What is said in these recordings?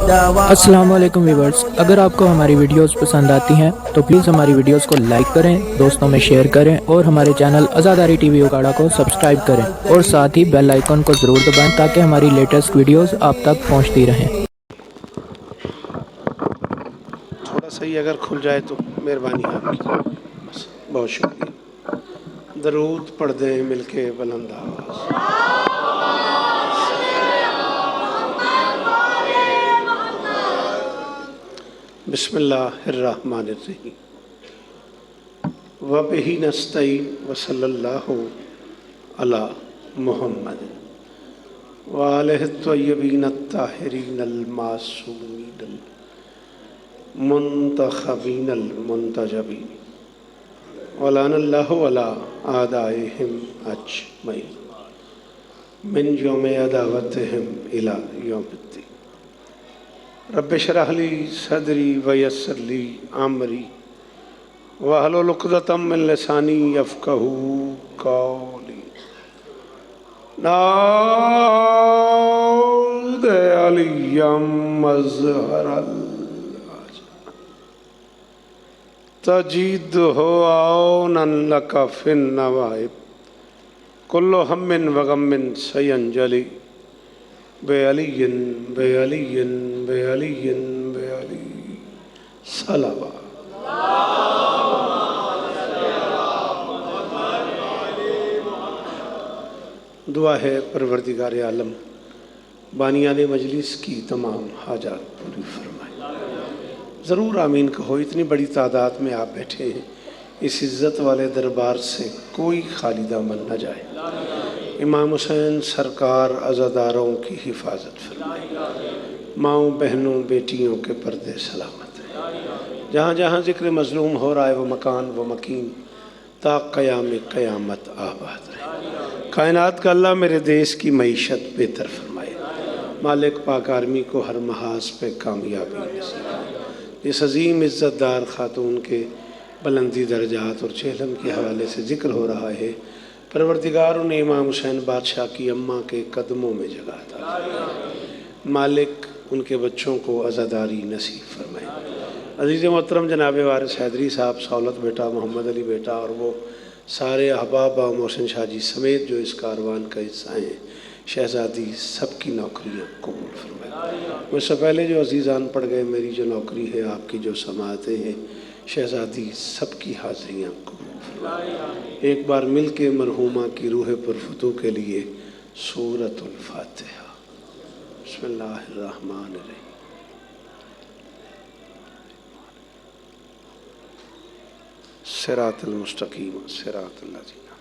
अस्सलाम वालेकुम व्यूवर्स, अगर आपको हमारी वीडियोस पसंद आती हैं तो प्लीज़ हमारी वीडियोस को लाइक करें, दोस्तों में शेयर करें और हमारे चैनल आज़ादारी टीवी उकाड़ा को सब्सक्राइब करें और साथ ही बेल आइकन को ज़रूर दबाएं ताकि हमारी लेटेस्ट वीडियोस आप तक पहुंचती रहें। थोड़ा सही अगर खुल जाए तो मेहरबानी आपकी, बस बहुत शुक्रिया। दरूद पढ़ दें मिलके बुलंद आवाज़। बिस्मिल्लाहिर्रहमानिर्रहीम व बिही नस्तईन व सल्लल्लाहु अला मुहम्मद व आलिहि त्वय्यबीन अत्ताहिरीन अल मासूमीन अल मुंतखबीन अल मुंतजबीन व लानल्लाहु अला आदाइहिम अजमईन मिन यौम अदावतिहिम इला यौमिद्दीन। रब्बिश रह ली सदरी व यस्सिर ली अमरी वहलुल उक़दतम मिन लिसानी यफ़क़हू क़ौली। नाऊद अलिय्यम मज़हरल तजीदहु औनन लका फिन नवाइब कुल्लु हम्मिन व गम्मिन सयंजलि बेअलिय्यिन बेअलिय्यिन बेअलिय्यिन बेअली सलवा। दुआ है परवरदिगार आलम बानियाने मजलिस की तमाम हाजात पूरी फरमाए। ज़रूर आमीन कहो। इतनी बड़ी तादाद में आप बैठे हैं, इस इज़्ज़त वाले दरबार से कोई खाली दामन न जाए। इमाम हुसैन सरकार अज़ादारों की हिफाजत फरमाए। माँओं बहनों बेटियों के पर्दे सलामत हैं। जहाँ जहाँ ज़िक्र मज़लूम हो रहा है वो मकान व मकीन ता क़याम क़यामत आबाद रहे। कायनात का अल्लाह मेरे देश की मईशत बेहतर फरमाए। मालिक पाक आर्मी को हर महाज पे कामयाबी नसीब। इस अजीम इज़्ज़तदार ख़ातून के बुलंदी दर्जात और चेहलम के हवाले से ज़िक्र हो रहा है। परवरदिगार ने इमाम हुसैन बादशाह की अम्मा के कदमों में जगह था। मालिक उनके बच्चों को अज़ादारी नसीब फरमाए। अज़ीज़ मोहतरम जनाब वारिस हैदरी साहब, सौलत बेटा, मोहम्मद अली बेटा और वो सारे अहबाब व मोहसिन शाह जी समेत जो इस कारवान का हिस्सा हैं, शहज़ादी सबकी नौकरियाँ कबूल फरमाए। मुझसे पहले जो अजीज़ान पढ़ गए, मेरी जो नौकरी है, आपकी जो समातें हैं, शहज़ादी सबकी हाज़िरियाँ कबूल फरमाए। एक बार मिल के मरहूमा की रूह पुरफतू के लिए सूरतुल फातिहा। बिस्मिल्लाहिर्रहमानिर्रहीम। सिरातल मुस्तकीम सिरातल लज़ीना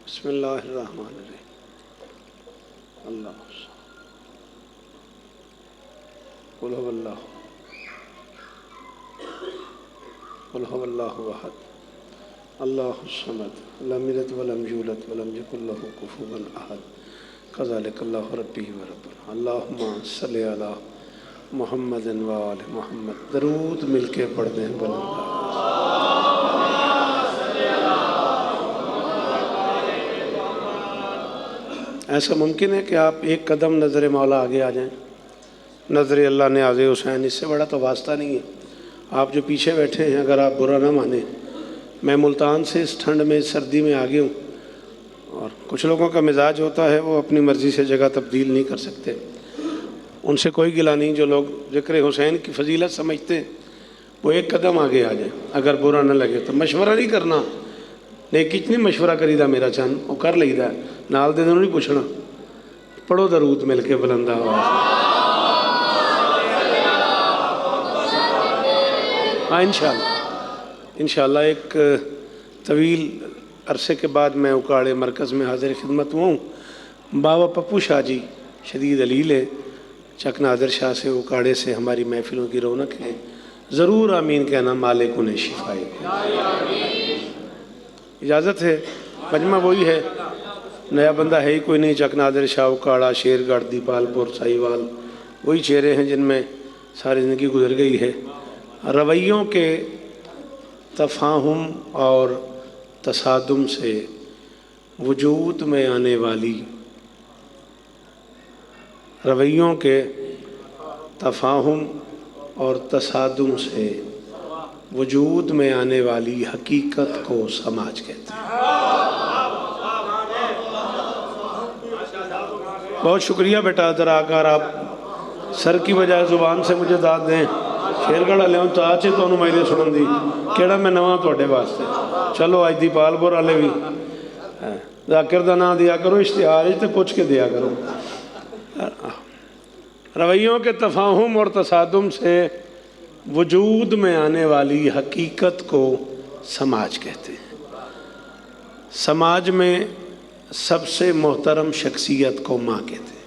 बिस्मिल्लाहिर्रहमानिर्रहीम। अल्लाह कुल हुवल्लाहु अहद अल्लाहुस समद लम यलिद वलम यूलद वलम यकुल लहू कुफुवन अहद कज़ालिकल्लाहु रब्बी व रब्बुना। अल्लाहुम्मा सल्लि अला मुहम्मदिन व आलि मुहम्मद। दरूद मिलके पढ़ दें बुलंद। ऐसा मुमकिन है कि आप एक कदम नज़र मौला आगे आ जाएं। नज़र अल्लाह ने आज़े हुसैन, इससे बड़ा तो वास्ता नहीं है। आप जो पीछे बैठे हैं, अगर आप बुरा ना माने, मैं मुल्तान से इस ठंड में सर्दी में आ गया हूँ और कुछ लोगों का मिजाज होता है वो अपनी मर्ज़ी से जगह तब्दील नहीं कर सकते। उनसे कोई गिला नहीं। जो लोग ज़िक्र हुसैन की फजीलत समझते हैं वो एक कदम आगे आ जाए। अगर बुरा न लगे तो मशवरा नहीं करना। नहीं कितनी मशवरा करीदा मेरा चंद वो कर लीदा नाल दे नहीं पूछना। पढ़ो दरूद मिल के बुलंद आवाज़। हाँ इंशाअल्लाह एक तवील अरसे के बाद मैं उकाड़े मरकज़ में हाजिर खिदमत हुआ हूँ। बाबा पप्पू शाह जी शदीद अलील है, चक नादिर शाह से उकाड़े से हमारी महफिलों की रौनक है। ज़रूर आमीन कहना, मालिक उन्हें शिफाए। इजाज़त है। मजमा वही है, नया बंदा है ही कोई नहीं। चक नादिर शाह, उकाड़ा, शेरगढ़, दीपालपुर, साहिवाल वही चेहरे हैं जिनमें सारी ज़िंदगी गुजर गई है। रवैयों के तफाहुम और तसादुम से वजूद में आने वाली रवैयों के तफाहुम और तसादुम से वजूद में आने वाली हकीकत को समाज कहते हैं। बहुत शुक्रिया बेटा, ज़रा आकर आप सर की बजाय ज़ुबान से मुझे दाद दें। शेरगढ़ वाले तो आज तो मैं सुनन दी केड़ा मैं नवा थोड़े वास्ते। चलो अज दीपालपुर वाले भी जाकिर का नाम दिया करो, इश्तिहार तो पुछ के दिया करो। रवैयों के तफाहुम और तसादुम से वजूद में आने वाली हकीकत को समाज कहते हैं। समाज में सबसे मोहतरम शख्सियत को माँ कहते हैं।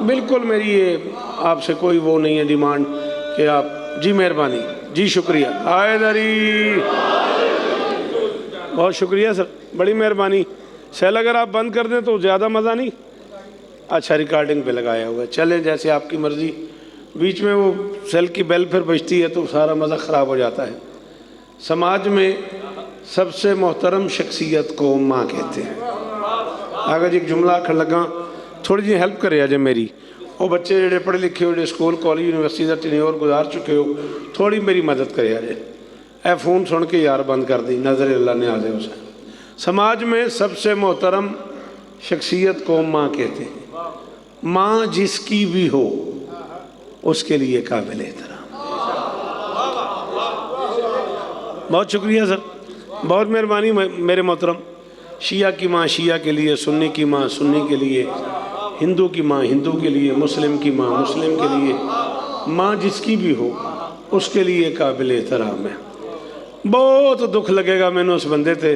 बिल्कुल मेरी ये आपसे कोई वो नहीं है डिमांड कि आप जी मेहरबानी जी शुक्रिया आयदरी बहुत शुक्रिया सर, बड़ी मेहरबानी। सेल अगर आप बंद कर दें तो ज़्यादा मज़ा नहीं। अच्छा रिकॉर्डिंग पे लगाया हुआ है, चलें जैसे आपकी मर्ज़ी। बीच में वो सेल की बेल फिर बजती है तो सारा मज़ा ख़राब हो जाता है। समाज में सबसे मोहतरम शख्सियत को माँ कहते हैं। अगर जी एक जुमला आखिर लगा थोड़ी जी हेल्प करे अजे मेरी, वो बच्चे जोड़े पढ़े लिखे हो, जो स्कूल कॉलेज यूनिवर्सिटी का टेन्योर गुजार चुके हो, थोड़ी मेरी मदद करे अजे। ए फ़ोन सुन के यार बंद कर दी, नज़र अल्लाह ने आज़े हुसैन। समाज में सबसे मोहतरम शख्सियत को माँ कहते हैं। माँ जिसकी भी हो उसके लिए काबिल एहतराम। बहुत शुक्रिया सर, बहुत मेहरबानी मेरे मोहतरम। शिया की माँ शिया के लिए, सुन्नी की माँ सुन्नी के लिए, हिंदू की माँ हिंदू के लिए, मुस्लिम की माँ मुस्लिम के लिए। माँ जिसकी भी हो उसके लिए काबिल एहतराम है। बहुत दुख लगेगा मैंने उस बंदे थे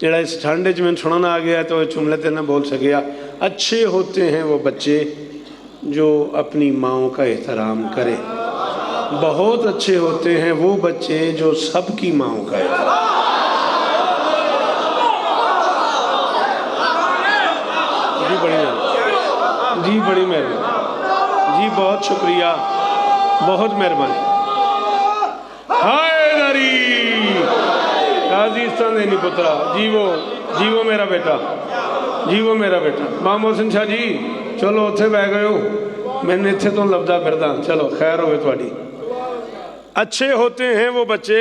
जेड़ा इस ठंड च मैंने सुनना आ गया तो जुमले ते ना बोल सकिया। अच्छे होते हैं वो बच्चे जो अपनी माँओं का एहतराम करें। बहुत अच्छे होते हैं वो बच्चे जो सबकी माँओं का एहतराम। जी बड़ी मेहरबानी, जी बड़ी मेहरबानी, जी बहुत शुक्रिया, बहुत मेहरबानी। हैदरी राजस्थान नहीं पुत्रा, जीवो मेरा बेटा, जीवो मेरा बेटा। मां मोहसिन शाह जी चलो उत्थे बह गए हो, मैंने इत्थे तो लभदा फिरदा। चलो खैर होवे तुहाडी। अच्छे होते हैं वो बच्चे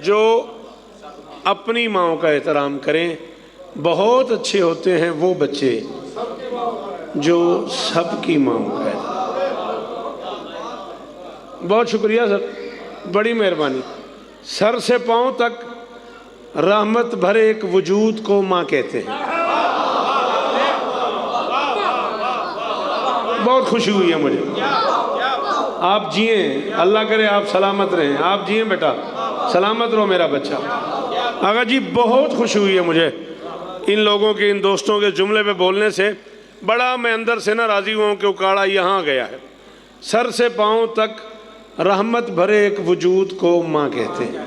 जो अपनी माँओं का एहतराम करें। बहुत अच्छे होते हैं वो बच्चे जो सबकी माँओं का एहतराम। बहुत शुक्रिया सर, बड़ी मेहरबानी। सर से पांव तक रहमत भरे एक वजूद को माँ कहते हैं। बहुत खुशी हुई है मुझे। आप जिए, अल्लाह करे आप सलामत रहें। आप जिए बेटा, सलामत रहो मेरा बच्चा। आगा जी बहुत खुशी हुई है मुझे इन लोगों के, इन दोस्तों के जुमले पे बोलने से। बड़ा मैं अंदर से ना राज़ी हुआ कि उकाड़ा यहाँ गया है। सर से पाँव तक रहमत भरे एक वजूद को माँ कहते हैं।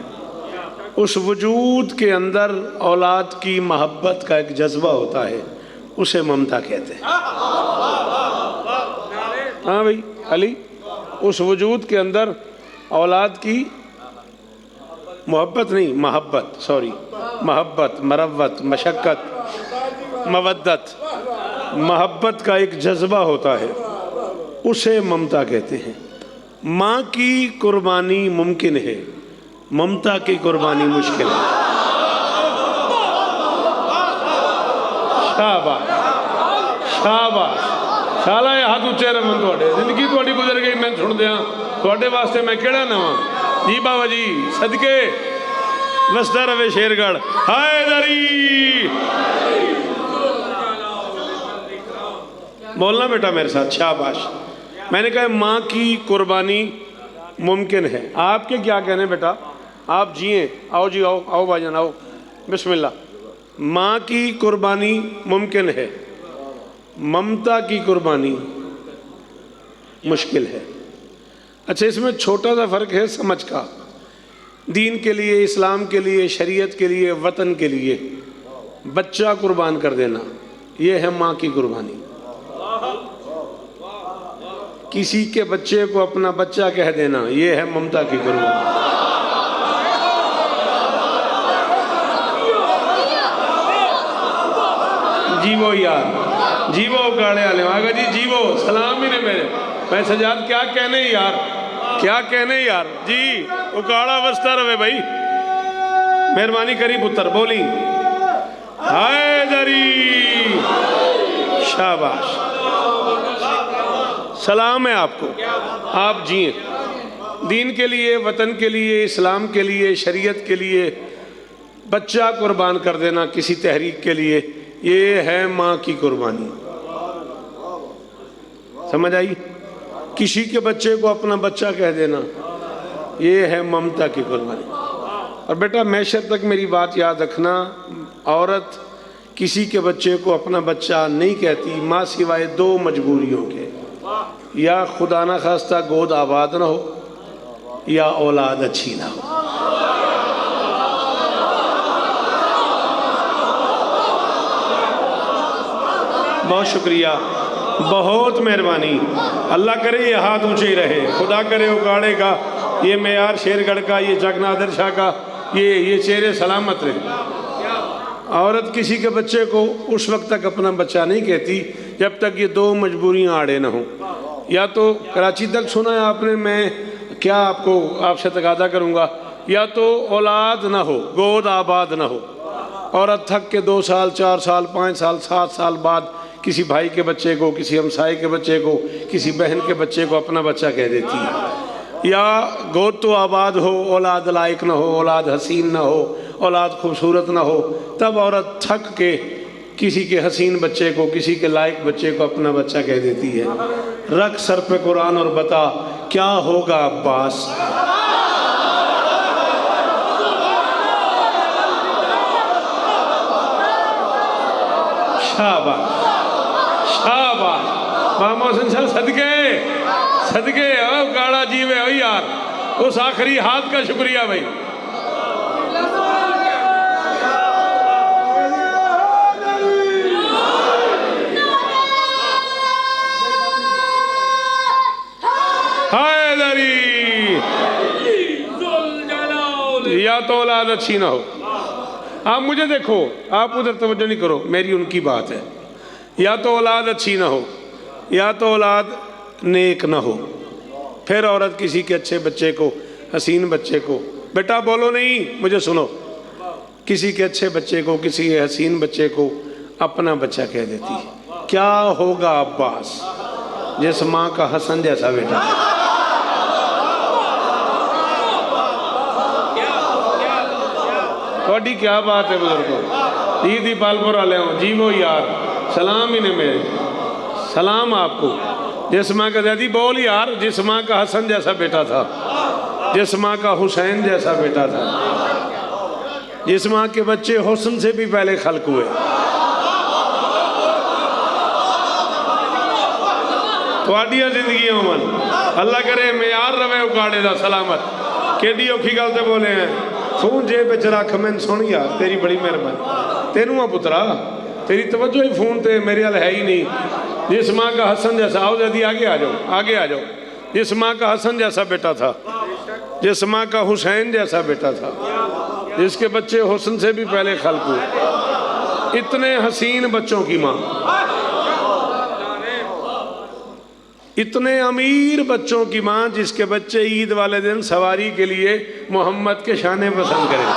उस वजूद के अंदर औलाद की मोहब्बत का एक जज्बा होता है, उसे ममता कहते हैं। हाँ भाई अली, उस वजूद के अंदर औलाद की मोहब्बत नहीं, मोहब्बत, सॉरी, मोहब्बत, मरवत, मशक्क़त, मवद्दत, मोहब्बत का एक जज्बा होता है, उसे ममता कहते हैं। माँ की कुर्बानी मुमकिन है, ममता की कुर्बानी मुश्किल है। शाबाश शाबाश, शाला हाथ उच्चे रमन थोड़े। जिंदगी थोड़ी गुजर गई मैं सुन दिया थोड़े वास्ते मैं केड़ा नवा। जी बाबा जी सदके वसदा रवे शेरगढ़। हैदरी बोलना बेटा मेरे साथ, शाबाश। मैंने कहा माँ की कुर्बानी मुमकिन है। आपके क्या कहने बेटा, आप जिए। आओ जी, आओ आओ भाईजान आओ, बिस्मिल्लाह। माँ की कुर्बानी मुमकिन है, ममता की कुर्बानी मुश्किल है। अच्छा, इसमें छोटा सा फ़र्क है समझ का। दीन के लिए, इस्लाम के लिए, शरीयत के लिए, वतन के लिए बच्चा कुर्बान कर देना, ये है माँ की कुर्बानी। किसी के बच्चे को अपना बच्चा कह देना, ये है ममता की कुर्बानी। जीवो यार, जीवो उकाड़े वाले आगा जी, जीवो सलाम ही ने मेरे। मैं सजाद क्या कहने यार, क्या कहने यार जी। उकाड़ा बसता रहे भाई, मेहरबानी करी पुत्र बोली हैदरी। शाबाश, सलाम है आपको, आप जिए दीन के लिए, वतन के लिए, इस्लाम के लिए, शरीयत के लिए। बच्चा कुर्बान कर देना किसी तहरीक के लिए, ये है माँ की कुर्बानी। समझ आई? किसी के बच्चे को अपना बच्चा कह देना, ये है ममता की कुर्बानी। और बेटा मैशर तक मेरी बात याद रखना, औरत किसी के बच्चे को अपना बच्चा नहीं कहती माँ सिवाय दो मजबूरियों के, या खुदा ना खास्ता गोद आबाद ना हो, या औलाद अच्छी ना हो। बहुत शुक्रिया, बहुत मेहरबानी। अल्लाह करे ये हाथ ऊंचे ही रहे, खुदा करे उगाड़े का, ये मेयार शेरगढ़ का, ये जगनादर शाह का, ये चेहरे सलामत रहे। औरत किसी के बच्चे को उस वक्त तक अपना बच्चा नहीं कहती जब तक ये दो मजबूरियां आड़े ना हो। या तो कराची तक सुना है आपने, मैं क्या आपको आपसे तकादा करूँगा, या तो औलाद ना हो, गोद आबाद ना हो। औरत थक के 2 साल 4 साल 5 साल 7 साल बाद किसी भाई के बच्चे को, किसी हमसाए के बच्चे को, किसी बहन के बच्चे को अपना बच्चा कह देती है। या गोद तो आबाद हो, औलाद लायक ना हो, औलाद हसीन ना हो, औलाद खूबसूरत ना हो, तब औरत थक के किसी के हसीन बच्चे को, किसी के लायक बच्चे को अपना बच्चा कह देती है। रख सर पे कुरान और बता क्या होगा अब्बास। शाबाश, शाबाश, मोहसिन साहब सदके सदके हो, गाड़ा जीवे हो यार, उस आखिरी हाथ का शुक्रिया भाई। या तो औलाद अच्छी ना हो। आप मुझे देखो, आप उधर तवज्जो नहीं करो, मेरी उनकी बात है। या तो औलाद अच्छी ना हो, या तो औलाद नेक ना हो। फिर औरत किसी के अच्छे बच्चे को, हसीन बच्चे को, बेटा बोलो नहीं, मुझे सुनो, किसी के अच्छे बच्चे को, किसी के हसीन बच्चे को अपना बच्चा कह देती है। क्या होगा अब्बास, जिस माँ का हसन जैसा बेटा। थोड़ी क्या बात है बुजुर्गों, ईद ही पालपुर वाले हो, जीवो यार, सलाम ही ने मेरे, सलाम आपको। जिस माँ का दादी बोल यार, जिस माँ का हसन जैसा बेटा था, जिस माँ का हुसैन जैसा बेटा था, जिस माँ के बच्चे हुस्न से भी पहले खल्क हुए। थोड़िया जिंदगी मन अल्लाह करे मेयार रवे उगाड़े दा सलामत। केडी औखी गल ते बोले हैं, फोन जेब च रख, मैं सुन यार, तेरी बड़ी मेहरबानी। तेनू आ पुत्रा, तेरी तवज्जो ही फोन ते मेरे वाल है ही नहीं। जिस माँ का हसन जैसा, आओ दादी आगे आ जाओ, आगे आ जाओ। जिस माँ का हसन जैसा बेटा था, जिस माँ का हुसैन जैसा बेटा था, जिसके बच्चे हुस्न से भी पहले खल्क हुए, इतने हसीन बच्चों की माँ, इतने अमीर बच्चों की माँ, जिसके बच्चे ईद वाले दिन सवारी के लिए मोहम्मद के शाने पसंद करें।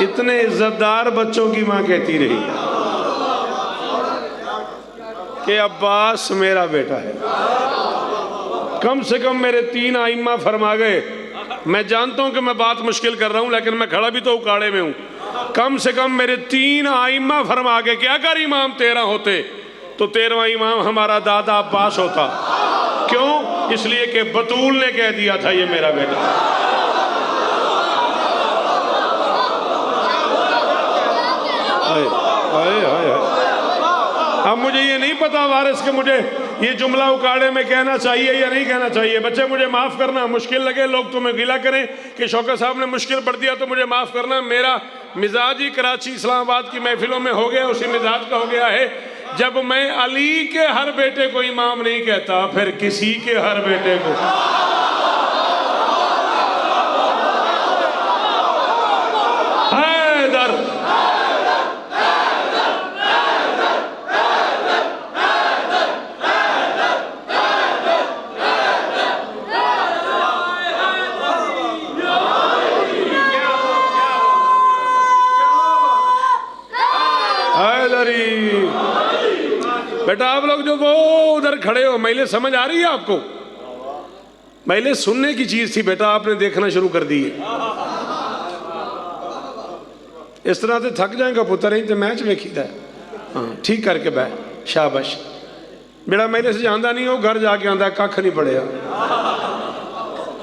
इतने इज्जतदार बच्चों की माँ कहती रही कि अब्बास मेरा बेटा है। कम से कम मेरे 3 आइम्मा फरमा गए, मैं जानता हूं कि मैं बात मुश्किल कर रहा हूं, लेकिन मैं खड़ा भी तो उकाड़े में हूं। कम से कम मेरे 3 आइम्मा फरमा गए कि अगर इमाम 13 होते तो 13वां इमाम हमारा दादा अब्बास होता। क्यों? इसलिए कि बतूल ने कह दिया था ये मेरा बेटा। हाय हाय हाय। अब मुझे ये नहीं पता वारिस के मुझे ये जुमला उकाड़े में कहना चाहिए या नहीं कहना चाहिए। बच्चे मुझे माफ़ करना, मुश्किल लगे, लोग तुम्हें गिला करें कि शौकत साहब ने मुश्किल पढ़ दिया, तो मुझे माफ़ करना। मेरा मिजाज ही कराची इस्लामाबाद की महफिलों में हो गया, उसी मिजाज का हो गया है। जब मैं अली के हर बेटे को इमाम नहीं कहता, फिर किसी के हर बेटे को। बेटा आप लोग जो वो उधर खड़े हो, मैले समझ आ रही है आपको? मैले सुनने की चीज थी बेटा, आपने देखना शुरू कर दी है। इस तरह से थक जाएगा पुत्र, ही तो मैच वेखीदा है। हाँ ठीक करके बह, शाबाश। बेड़ा मेरे से जानता नहीं हो, घर जाके आंदा कख नहीं पड़ेगा।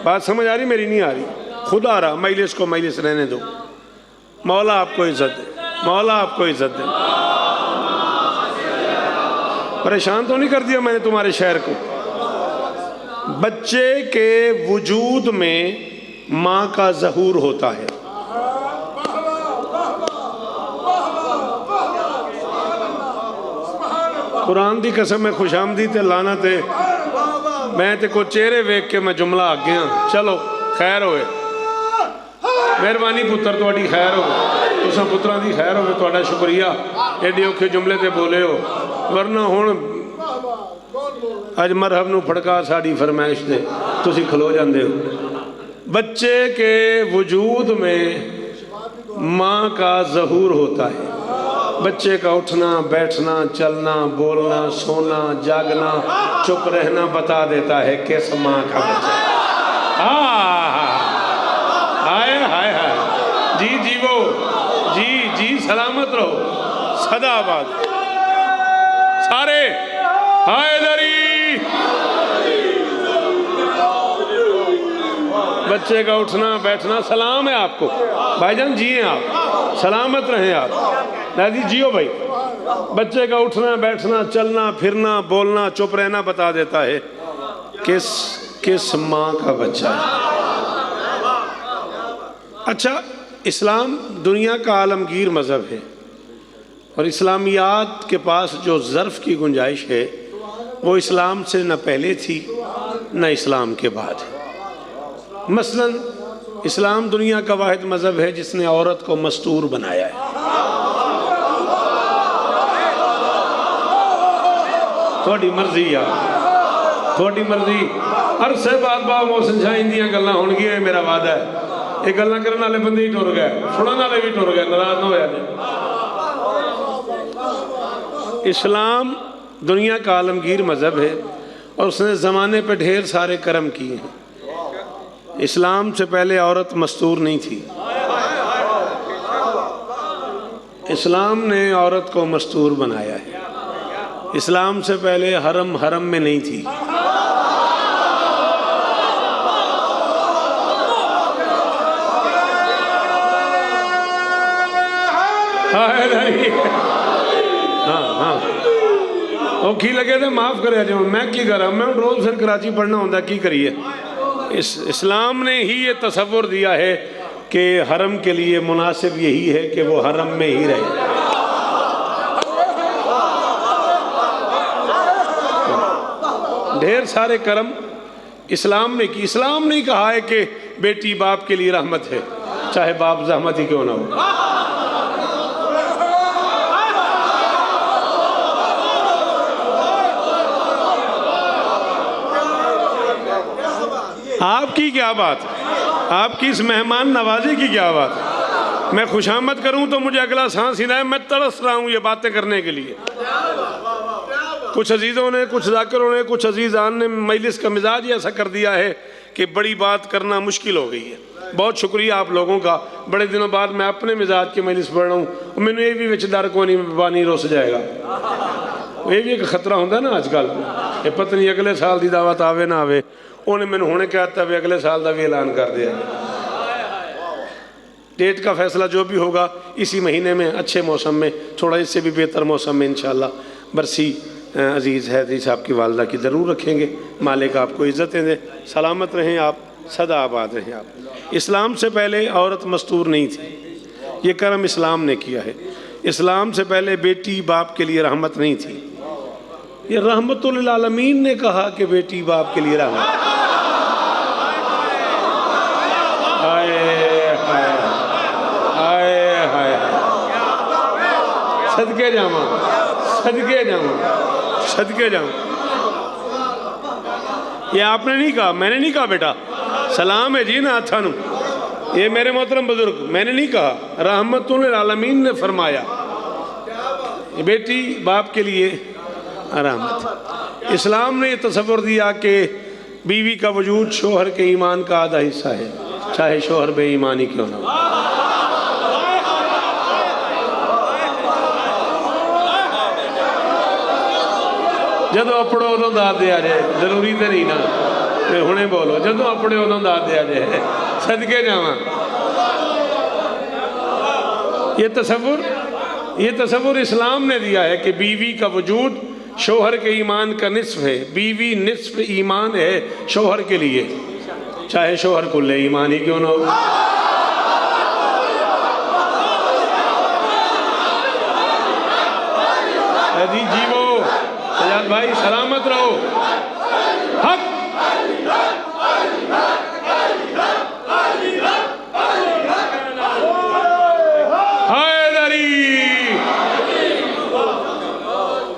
बात समझ आ रही मेरी? नहीं आ रही? खुद आ रहा। मजलिस को मजलिस रहने दो। मौला आपको इज्जत दे, मौला आपको इज्जत दे। परेशान तो नहीं कर दिया मैंने तुम्हारे शहर को? बच्चे के वजूद में माँ का ज़हूर होता है। कुरान की कसम में खुशामदी ते लाना ते मैं ते को चेहरे वेख के मैं जुमला आ गया। चलो खैर होए, मेहरबानी पुत्र तुहाडी खैर हो, तुसां पुत्रां दी खैर होवे, तुहाडा शुक्रिया एडे औखे जुमले ते बोले हो। वरना हुण अज मरहब नूं फड़का साड़ी फरमाइश दे तुसी खलो जांदे हो। बच्चे के वजूद में माँ का ज़हूर होता है। बच्चे का उठना बैठना चलना बोलना सोना जागना चुप रहना बता देता है किस माँ का बच्चा। हाय हाय हाय, जी जीवो, जी जी सलामत रहो, सदाबाद सारे। हैदरी बच्चे का उठना बैठना सलाम है आपको भाईजान, जिए आप, सलामत रहें आप। दादी जियो भाई। बच्चे का उठना बैठना चलना फिरना बोलना चुप रहना बता देता है किस किस माँ का बच्चा है। अच्छा, इस्लाम दुनिया का आलमगीर मज़हब है और इस्लामियात के पास जो ज़र्फ़ की गुंजाइश है वो इस्लाम से न पहले थी न इस्लाम के बाद है। मसलन इस्लाम दुनिया का वाहिद मज़हब है जिसने औरत को मस्तूर बनाया है। थोड़ी मर्जी यार, थोड़ी मर्जी। अरसे बाद बाबा मोहसिन शाह इंदियां गल्लां होणगियां, मेरा वादा है। ये गल्लां करने वाले बंदे ही टुर गए, सुनने वाले भी टुर गए, नाराज ना होया। इस्लाम दुनिया का आलमगीर मज़हब है और उसने ज़माने पे ढेर सारे करम किए हैं। इस्लाम से पहले औरत मस्तूर नहीं थी। इस्लाम ने औरत को मस्तूर बनाया है। इस्लाम से पहले हरम हरम में नहीं थी। हाँ हाँ औखी लगे तो माफ़ करे जो, मैं की करा, मैं रोज़ फिर कराची पढ़ना होता, की करिए। इस्लाम ने ही ये तसव्वुर दिया है कि हरम के लिए मुनासिब यही है कि वो हरम में ही रहे। ढेर सारे करम इस्लाम ने की। इस्लाम ने कहा है कि बेटी बाप के लिए रहमत है, चाहे बाप जहमत ही क्यों ना हो। आपकी क्या बात है? आपकी इस मेहमान नवाजी की क्या बात है? मैं खुशामद करूं तो मुझे अगला सांस ही ना है। मैं तरस रहा हूं ये बातें करने के लिए। कुछ अजीज़ों ने, कुछ जाकिरों ने, कुछ अजीज़ान ने मजलिस का मिजाज ही ऐसा कर दिया है कि बड़ी बात करना मुश्किल हो गई है। बहुत शुक्रिया आप लोगों का। बड़े दिनों बाद मैं अपने मिजाज की मजलिस पढ़ रहा हूँ। मैंने ये भी विच डर को नहीं बानी रुस जाएगा। ये भी एक खतरा होता ना आजकल, ये पता नहीं अगले साल की दावत आवे ना आवे। उन्हें मैंने हुणे कहता भी अगले साल का भी ऐलान कर दिया। डेट का फैसला जो भी होगा इसी महीने में, अच्छे मौसम में, थोड़ा इससे भी बेहतर मौसम में इंशाअल्लाह बरसी अजीज़ हैदरी साहब की वालदा की ज़रूर रखेंगे। मालिक आपको इज़्ज़तें दे, सलामत रहें आप, सदा आबाद रहें आप। इस्लाम से पहले औरत मस्तूर नहीं थी, ये करम इस्लाम ने किया है। इस्लाम से पहले बेटी बाप के लिए रहमत नहीं थी, ये रहमतुल आलमीन ने कहा कि बेटी बाप के लिए रहमत। हाय हाय हाय हाय, सदके जामा, सदके जामा, सदके जामा। ये आपने नहीं कहा, मैंने नहीं कहा बेटा। सलाम है जी ना थानू, ये मेरे मोहतरम बुजुर्ग, मैंने नहीं कहा। रहमतुल आलमीन ने फरमाया बेटी बाप के लिए रहमत। इस्लाम ने तसव्वुर दिया कि बीवी का वजूद शोहर के ईमान का आधा हिस्सा है, चाहे शोहर बेईमान ही क्यों ना हो। जदों अपड़ो उदों दाद दिया जाए, जरूरी तो नहीं ना, मैं हुणे बोलो, जदों अपड़े उदों दाद दिया जाए, सदके जावां। ये तसव्वुर इस्लाम ने दिया है कि बीवी का वजूद शोहर के ईमान का निस्फ है, बीवी निस्फ ईमान है शोहर के लिए, चाहे शोहर कुल्ले ईमान ही क्यों ना हो। जी जीवो सजाद भाई, सलामत रहो। हक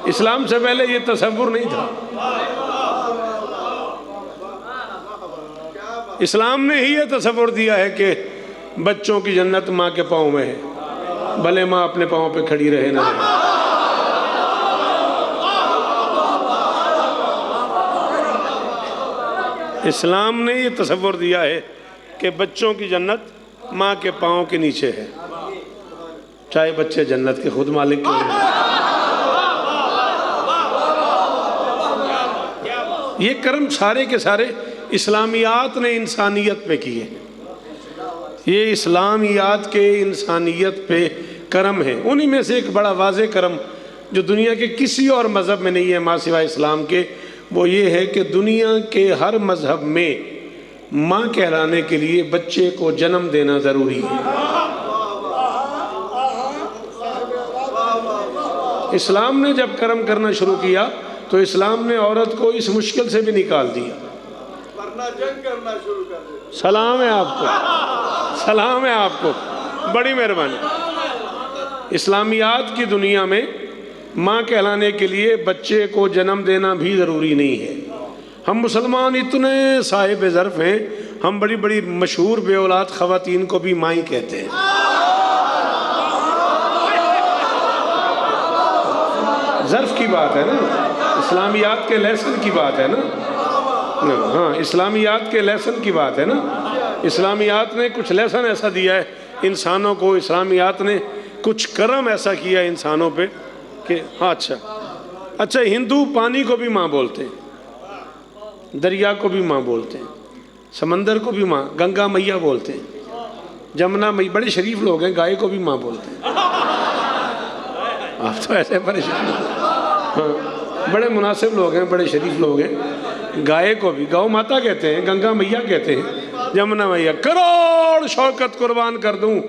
इस्लाम से पहले ये तसव्वुर नहीं था। इस्लाम ने ही ये तसव्वुर दिया है कि बच्चों की जन्नत माँ के पाँव में है, भले माँ अपने पाँव पे खड़ी रहे ना रहे। इस्लाम ने ये तसव्वुर दिया है कि बच्चों की जन्नत माँ के पाँव के नीचे है, चाहे बच्चे जन्नत के खुद मालिक क्यों नहीं। ये कर्म सारे के सारे इस्लामियात ने इंसानियत पे किए। ये इस्लामियात के इंसानियत पे कर्म है। उन्हीं में से एक बड़ा वाज़े कर्म जो दुनिया के किसी और मज़हब में नहीं है माँ सिवाय इस्लाम के, वो ये है कि दुनिया के हर मज़हब में माँ कहलाने के लिए बच्चे को जन्म देना ज़रूरी है। इस्लाम ने जब कर्म करना शुरू किया तो इस्लाम ने औरत को इस मुश्किल से भी निकाल दिया। वरना जंग करना शुरू कर दिया। सलाम है आपको, सलाम है आपको, बड़ी मेहरबानी। इस्लामियात की दुनिया में माँ कहलाने के लिए बच्चे को जन्म देना भी ज़रूरी नहीं है। हम मुसलमान इतने साहिब ज़र्फ़ हैं, हम बड़ी बड़ी मशहूर बे औलाद ख़वातीन को भी माँ ही कहते हैं। ज़र्फ़ की बात है ना, इस्लामियात के लेसन की बात है ना। हाँ, इस्लामियात के लेसन की बात है ना। इस्लामियात ने कुछ लेसन ऐसा दिया है इंसानों को, इस्लामियात ने कुछ करम ऐसा किया इंसानों पे कि हाँ अच्छा हिंदू पानी को भी माँ बोलते हैं, दरिया को भी माँ बोलते हैं, समंदर को भी माँ, गंगा मैया बोलते हैं, जमुना मैया, बड़े शरीफ लोग हैं, गाय को भी माँ बोलते हैं। आप तो ऐसे परेशान। हाँ, बड़े मुनासिब लोग हैं, बड़े शरीफ लोग हैं। गाय को भी गौ माता कहते हैं, गंगा मैया कहते हैं, जमुना मैया। करोड़ शौकत कुर्बान कर दूं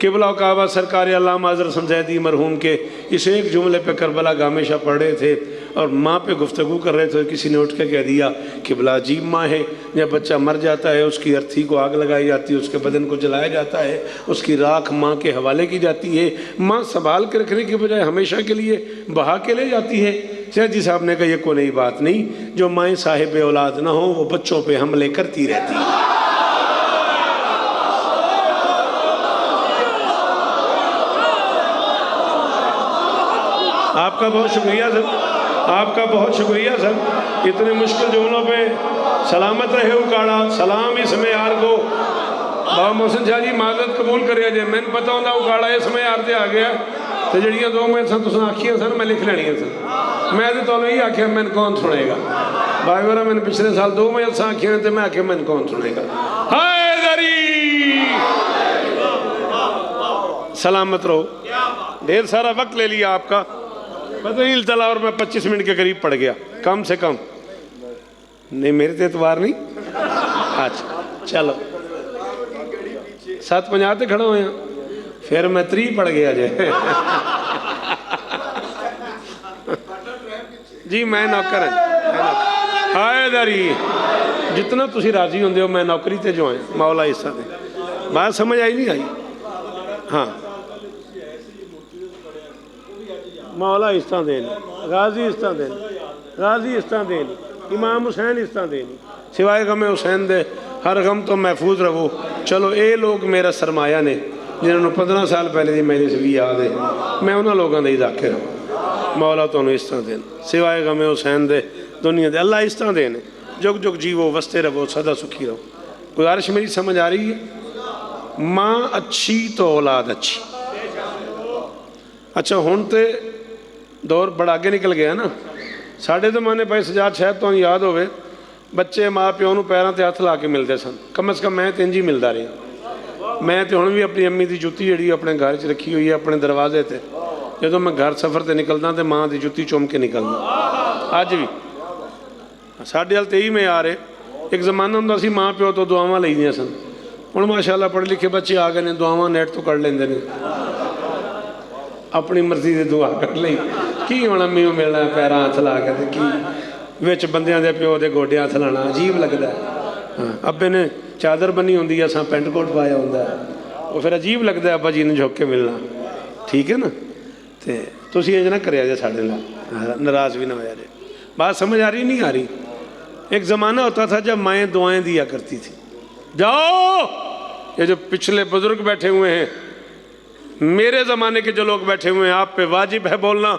किबला काबा सरकार अल्लामा हज़रत सैदी मरहूम के इस एक जुमले पे करबला का हमेशा पढ़ रहे थे और माँ पे गुफ्तगू कर रहे थे। किसी ने उठ के कह दिया किबला अजीब माँ है, जब बच्चा मर जाता है उसकी अर्थी को आग लगाई जाती है, उसके बदन को जलाया जाता है, उसकी राख माँ के हवाले की जाती है। माँ संभाल के रखने के बजाय हमेशा के लिए बहा के ले जाती है। सैदी साहब ने कहा ये कोई नई बात नहीं, जो माएँ साहिब औलाद ना हो वो बच्चों पर हमले करती रहती है। आपका बहुत शुक्रिया सर, आपका बहुत शुक्रिया सर। इतने मुश्किल जुमलों पे सलामत रहे उकाड़ा। सलाम इसमें यार को बाबा मोहसिन शाह जी माजरत कबूल करिए जे, मैंने पता होंगे उकाड़ा इसमें यार से आ गया तो जड़ियाँ दो मैं तुम आखियाँ सर मैं लिख लैनियाँ सर। मैं तो तुम यही आख्या मैंने कौन सुनेगा। भाई बार मैंने पिछले साल 2 मैथ आखियाँ तो मैं आख्या मैंने कौन सुनेगा। हाय दरी सलामत रहो। ढेर सारा वक्त ले लिया आपका, पता नहीं चला, और मैं 25 मिनट के करीब पड़ गया कम से कम। नहीं मेरे तो एतवार नहीं। अच्छा चलो 7:50 ते खड़ा होया, फिर मैं 3 पड़ गया जे। जी मैं नौकर हाँ। हाय दरी जितना तुसी राजी होंदे हो मैं नौकरी ते जो है मौला हिस्सा दे। बात समझ आई नहीं आई। हाँ मौला हिस्सा देन, गाजी हिस्सा देन, गाजी हिस्सा देन, इमाम हुसैन हिस्सा देन, सिवाय गमे हुसैन दे हर गम तो महफूज रहो। चलो ये लोग मेरा सरमाया ने जिन्होंने 15 साल पहले की मेरी भी याद है, मैं उन्होंने लोगों का ही जाके रहा। मौला तुहानू इस तरह देन, सिवाए गमे हुसैन दे दुनिया दे अल्लाह इस तरह देने, जुग जुग जीवो वसते रहो सदा सुखी रहो। गुजारिश मेरी समझ आ रही है? माँ अच्छी तो औलाद अच्छी। अच्छा हुण तो दौर बड़ा अगे निकल गया ना। साढ़े जमाने भाई सजाद शायद तुहानू याद होवे, बच्चे माँ प्यो नू पैरों ते हथ ला के मिलते सन। कम अज़ कम मैं तो इंज ही मिलता रहा। मैं तो हुण भी अपनी अम्मी की जुत्ती जी अपने घर च रखी हुई है अपने दरवाजे ते। जो मैं घर सफ़र से निकलदा तो माँ की जुत्ती चुम के निकलदा। अज भी साढ़े हल तो यही में आ रहे। एक जमाना होंदा सी माँ प्यो तो दुआवां लईदियां सन। हुण माशाअल्लाह पढ़े लिखे बच्चे आ गए ने, दुआवां नैट तो कढ़ लेंदे ने, अपनी मर्जी की दुआ कढ़ लई। की हुण अम्मी नूं मिलना पैरां हथ ला के, की विच बंदियां दे प्यो दे गोडे हथ लाना अजीब लगता है। हाँ, अब्बे ने चादर बनी होंदी, असां पेंट कोट पाया होंदा, वो फिर अजीब लगता है अब्बा जी ने झुक के मिलना। ठीक है ना? तो तुसीं इंज ना करिया जे साडे नाल, नाराज़ भी ना होया जे। बात समझ आ रही नहीं आ रही? एक ज़माना होता था जब माएँ दुआएं दिया करती थी। जाओ, ये जो पिछले बुजुर्ग बैठे हुए हैं, मेरे ज़माने के जो लोग बैठे हुए हैं, आप पे वाजिब है बोलना।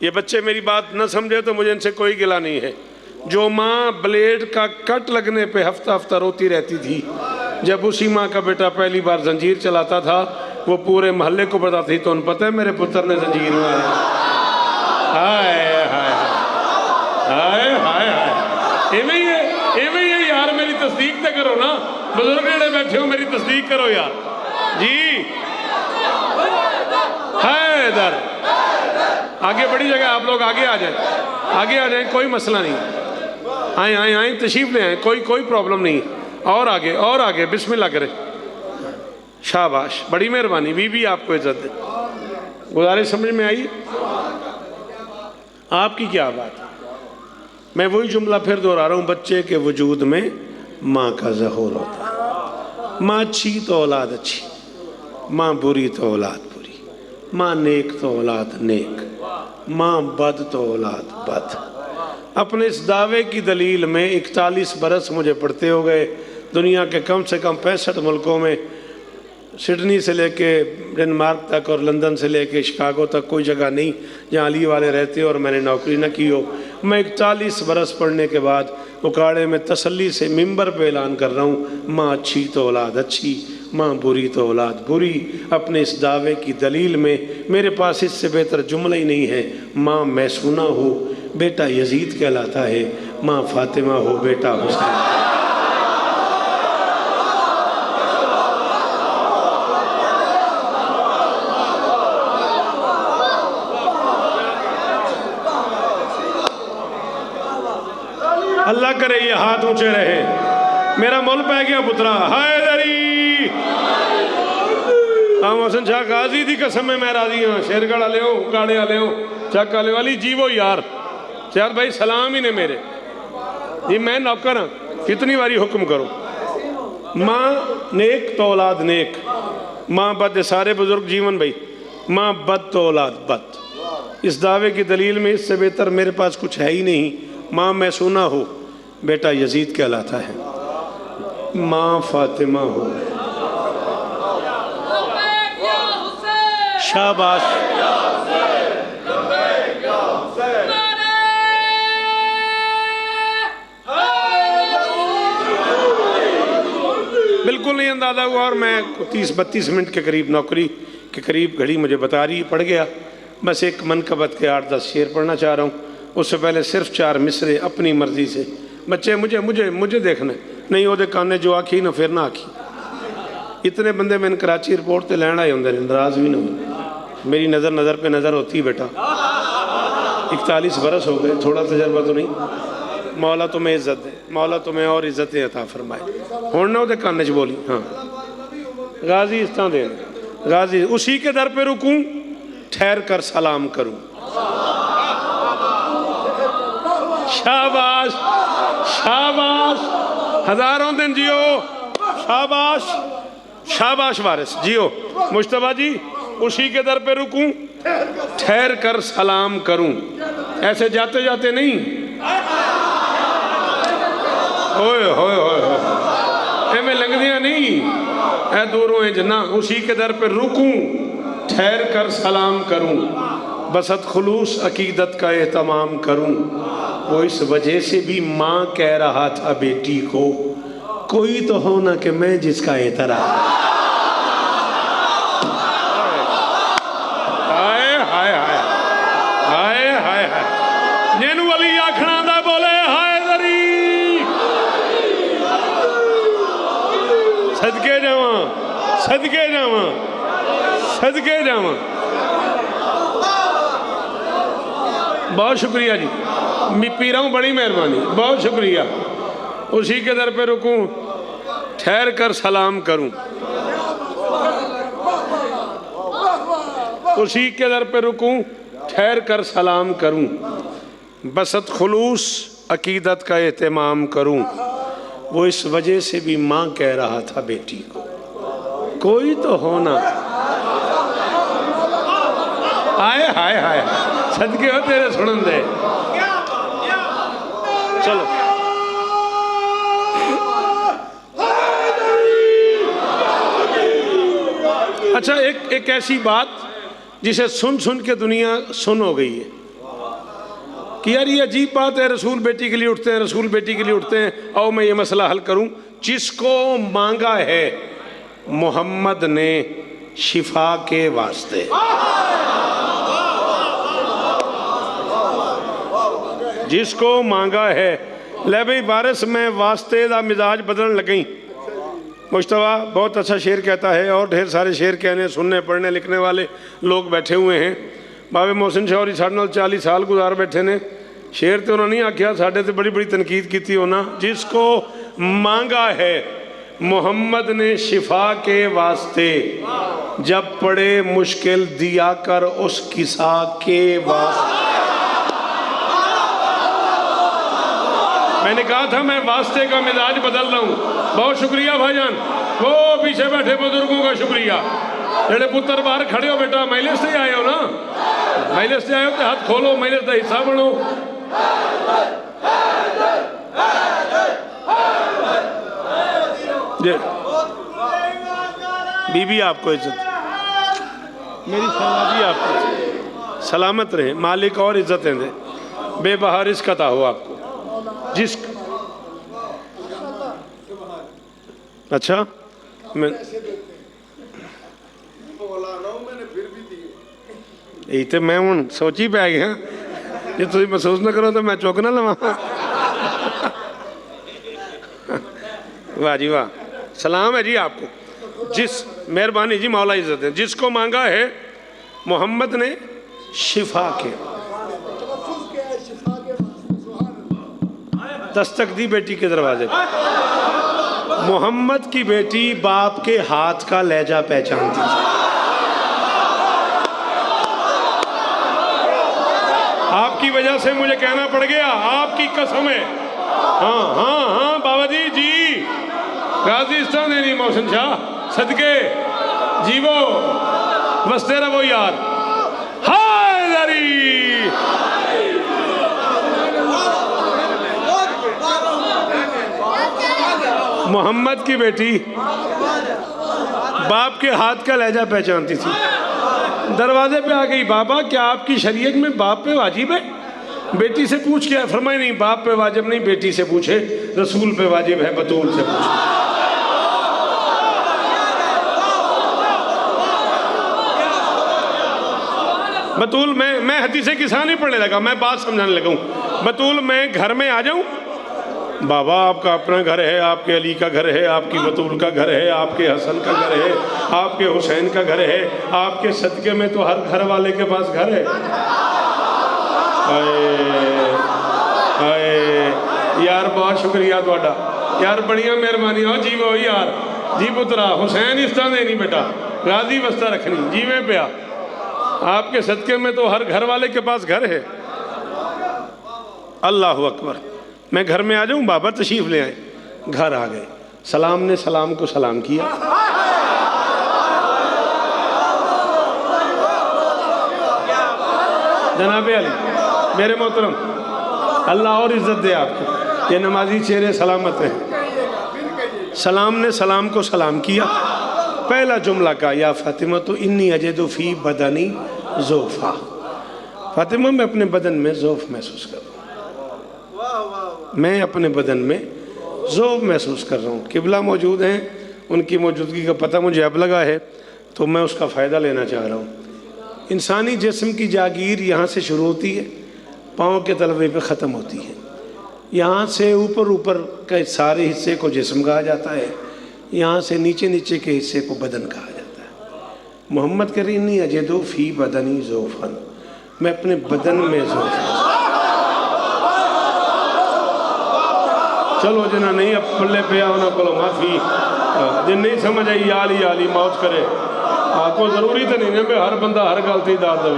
ये बच्चे मेरी बात न समझे तो मुझे इनसे कोई गिला नहीं है। जो माँ ब्लेड का कट लगने पे हफ्ता हफ्ता रोती रहती थी, जब उसी माँ का बेटा पहली बार जंजीर चलाता था, वो पूरे मोहल्ले को बताती थी, तो उन पता है मेरे पुत्र ने जंजीर मारी। हाय हाय हाय हाय हाय, एवें ही है यार। मेरी तस्दीक तो करो ना, बुजुर्ग जेड़े बैठे हो मेरी तस्दीक करो यार जी। है इधर आगे बड़ी जगह, आप लोग आगे आ जाए, आगे आ जाए, कोई मसला नहीं। आए आए आए, तशरीफ ले आए, कोई प्रॉब्लम नहीं। और आगे बिस्मिल्लाह करें। शाबाश, बड़ी मेहरबानी, बीबी आपको इज्जत दे। गुजारिश समझ में आई? आपकी क्या बात है? मैं वही जुमला फिर दोहरा रहा हूँ, बच्चे के वजूद में माँ का ज़हूर होता है। माँ अच्छी तो औलाद अच्छी, माँ बुरी तो औलाद बुरी, माँ नेक तो औलाद नेक, माँ बद तो औलाद बद। अपने इस दावे की दलील में 41 बरस मुझे पढ़ते हो गए। दुनिया के कम से कम 65 मुल्कों में, सिडनी से लेके डेनमार्क तक और लंदन से लेके शिकागो तक कोई जगह नहीं जहाँ अली वाले रहते हो और मैंने नौकरी न की हो। मैं 41 बरस पढ़ने के बाद उकाड़े में तसल्ली से मिंबर पे ऐलान कर रहा हूँ, माँ अच्छी तो औलाद अच्छी, माँ बुरी तो औलाद बुरी। अपने इस दावे की दलील में मेरे पास इससे बेहतर जुमला ही नहीं है। माँ मैसूना हो बेटा यजीद कहलाता है, माँ फातिमा हो बेटा हुसैन। अल्लाह करे ये हाथ ऊंचे रहे। मेरा मुल पै गया पुत्रा। हाय दरी हम हसन शाह गाजी दी कसम में मैं राजी हाँ। शेरगढ़ वाले हो, उकाड़े वाले हो, चक वाले वाली जीवो यार। यार भाई सलाम ही ने मेरे जी, मैं नौकर हाँ, कितनी बारी हुक्म करो। माँ नेक तो औलाद नेक, माँ बद सारे बुजुर्ग जीवन भाई, माँ बद तो औलाद बद। इस दावे की दलील में इससे बेहतर मेरे पास कुछ है ही नहीं। माँ मैसूना हो बेटा यजीद कहलाता है, माँ फातिमा हो। शाबाश। बिल्कुल नहीं अंदाज़ा हुआ और मैं 30-32 मिनट के करीब नौकरी के करीब घड़ी मुझे बता रही पड़ गया। बस एक मनकबत के 8-10 शेर पढ़ना चाह रहा हूँ। उससे पहले सिर्फ 4 मिसरे अपनी मर्जी से। बच्चे मुझे मुझे मुझे देखना नहीं, वो काने जो आखी ना फिर ना आखी। इतने बंदे मैंने कराची रिपोर्ट से लैन आए होंगे, नाराज़ भी ना हो। मेरी नज़र पे नज़र होती है बेटा। 41 बरस हो गए, थोड़ा तजर्बा तो नहीं। मौला तुम्हें इज्जत दे, मौला तुम्हें और इज्जतें अता फरमाए। हुण ना वो काने च बोली। हाँ गाजी इस तरह दे, गाजी उसी के दर पे रुकूं, ठहर कर सलाम करूं। शाबाश शाबाश, हजारों दिन जियो। शाबाश शाबाश वारिस जियो। मुश्तबा जी उसी के दर पे रुकूं, ठहर कर सलाम करूं। ऐसे जाते जाते नहीं। ओए होए होए, एवें लंघदियां नहीं, ऐ दूरों जना। उसी के दर पे रुकूं, ठहर कर सलाम करूं। बसत खुलूस अकीदत का एहतमाम करूं, वो इस वजह से भी माँ कह रहा था बेटी को, कोई तो हो ना कि मैं जिसका एतराम। हाय हाय हाय हाय हाय हाय, जिन्हू अली आखना दा बोले हाय दरी। सदके जावा, सदके जावा, सदके जावा। बहुत शुक्रिया जी, पी रहा हूँ, बड़ी मेहरबानी, बहुत शुक्रिया। उसी के दर पे रुकूं, ठहर कर सलाम करूं, उसी के दर पे रुकूं, ठहर कर सलाम करूं, बसत खुलूस अकीदत का एहतमाम करूं, वो इस वजह से भी माँ कह रहा था बेटी को, कोई तो होना। हाय हाय हाय, सदके हो तेरे सुनन दे। चलो अच्छा, एक ऐसी बात जिसे सुन सुन के दुनिया सुन हो गई है कि यार ये अजीब बात है, रसूल बेटी के लिए उठते हैं, रसूल बेटी के लिए उठते हैं। आओ मैं ये मसला हल करूं। जिसको मांगा है मोहम्मद ने शिफा के वास्ते, जिसको मांगा है। ले भाई बारिश में वास्ते दा मिजाज बदलने लगी। मुश्तबा बहुत अच्छा शेर कहता है और ढेर सारे शेर कहने सुनने पढ़ने लिखने वाले लोग बैठे हुए हैं। बाबे मोहसिन शौरी साढ़े 40 साल गुजार बैठे ने। शेर तो उन्होंने नहीं आख्या, साढ़े तो बड़ी बड़ी तनकीद की होना। जिसको मांगा है मोहम्मद ने शिफा के वास्ते, जब पड़े मुश्किल दिया कर उस किसा के वास्ते। मैंने कहा था मैं वास्ते का मिजाज बदल रहा हूँ। बहुत शुक्रिया भाईजान, वो पीछे बैठे बुजुर्गों का शुक्रिया। जेड़े पुत्र बाहर खड़े हो, बेटा महिलेस से आए हो ना, महिलेस से आए हो तो हाथ खोलो, महिलेस का हिस्सा बनो। बीबी आपको इज्जत, मेरी सलामी आपको सलामत रहे, मालिक और इज्जतें दे, बेबहार इसकता हो आपको। जिस अच्छा मैं यही तो मैं हूँ सोची पै गया, जो तुम महसूस ना करो तो मैं चुक ना लवा। वाह जी वाह, सलाम है जी आपको। जिस मेहरबानी जी, मौला इज्जत है। जिसको मांगा है मोहम्मद ने शिफा के, दस्तक दी बेटी के दरवाजे पर। मोहम्मद की बेटी बाप के हाथ का लहजा पहचानती थी। आपकी वजह से मुझे कहना पड़ गया, आपकी कसम है। हाँ हाँ हाँ बाबा जी जी, गाजीस्तान देनी मोहसिन शाह, सदके जीवो बसते रहो यार। हाय दरी मोहम्मद की बेटी बाप के हाथ का लहजा पहचानती थी। दरवाजे पे आ गई, बाबा क्या आपकी शरीयत में बाप पे वाजिब है? बेटी से पूछ के फरमाए नहीं, बाप पे वाजिब नहीं, बेटी से पूछे, रसूल पे वाजिब है, बतूल से पूछे। बतूल मैं हदीसे किसा नहीं पढ़ने लगा, मैं बात समझाने लगा हूँ। बतूल मैं घर में आ जाऊँ, बाबा आपका अपना घर है, आपके अली का घर है, आपकी बतूल का घर है, आपके हसन का घर है, आपके हुसैन का घर है, आपके सदके में तो हर घर वाले के पास घर है। हाय यार, बहुत शुक्रिया ਤੁਹਾਡਾ यार, बढ़िया मेहरबानी हो जी। वो यार जी पुत्रा हुसैन इस तरह नहीं बेटा, राजी बस्ता रखनी जीवे पिया। आपके सदके में तो हर घर वाले के पास घर है। अल्लाह अकबर। मैं घर में आ जाऊं, बाबा तशरीफ ले आए। घर आ गए, सलाम ने सलाम को सलाम किया। जनाबे अली मेरे मोहतरम, अल्लाह और इज्जत दे आपको, ये नमाजी चेहरे सलामत हैं। सलाम ने सलाम को सलाम किया। पहला जुमला का, या फातिमा तो इन्नी अजदु फी बदनी ज़ोफ़ा, फातिमा मैं अपने बदन में ज़ौफ़ महसूस कर रहा हूँ, मैं अपने बदन में ज़ौफ़ महसूस कर रहा हूँ। किबला मौजूद हैं, उनकी मौजूदगी का पता मुझे अब लगा है, तो मैं उसका फ़ायदा लेना चाह रहा हूँ। इंसानी जिस्म की जागीर यहाँ से शुरू होती है, पाँव के तलवे पे ख़त्म होती है। यहाँ से ऊपर ऊपर के सारे हिस्से को जिस्म कहा जाता है, यहाँ से नीचे नीचे के हिस्से को बदन कहा जाता है। मोहम्मद करीनी अजदो फ़ी बदनी ज़ौफ़न, मैं अपने बदन में ज़ौफ़। चलो जना नहीं अब पल्ले पे आना को माफ़ी, जिन नहीं समझ आई आली आली मौज करे। कोई ज़रूरी तो नहीं है भी हर बंदा हर गल ते दाद दे।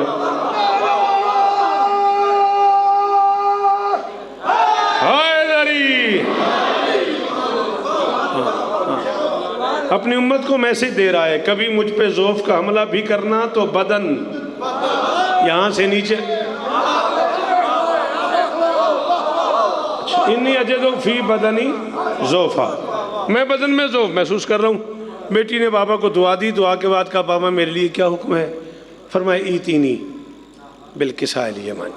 अपनी उम्मत को मैसेज दे रहा है, कभी मुझ पे ज़ौफ़ का हमला भी करना तो बदन यहाँ से नीचे। इन्नी अजदो फ़ी बदनी ज़ौफ़ा, मैं बदन में ज़ौफ़ महसूस कर रहा हूँ। बेटी ने बाबा को दुआ दी, दुआ के बाद कहा बाबा मेरे लिए क्या हुक्म है? फरमाया ईतीनी बिलकिसाइल यमानी,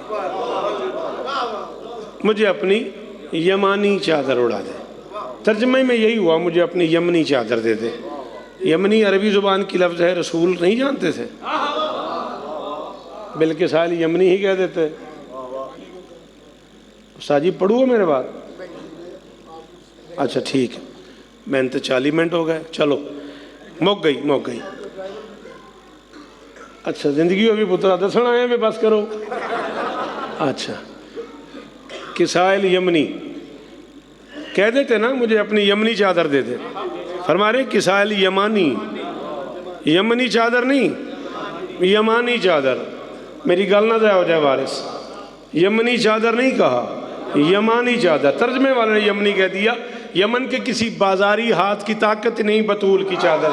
मुझे अपनी यमानी चादर उड़ा दे। तर्जमे में यही हुआ, मुझे अपनी यमनी चादर दे दे। यमनी अरबी ज़ुबान की लफ्ज़ है, रसूल नहीं जानते थे, बिलकिसाइल यमनी ही कह देते। साजी पढ़ूँ मेरे बात? अच्छा ठीक है, मैंने तो 40 मिनट हो गए, चलो मुक गई। अच्छा जिंदगी होगी पुत्रा, दसना आए मैं बस करो। अच्छा किसाइल यमनी कह देते ना, मुझे अपनी यमनी चादर दे दे। फरमा रहे किसाइल यमानी, यमनी चादर नहीं, यमानी चादर। मेरी गल ना जाए हो जाए वारिस, यमनी चादर नहीं कहा, यमानी चादर। तर्जमे वाले ने यमनी कह दिया। यमन के किसी बाजारी हाथ की ताकत नहीं, बतूल की चादर।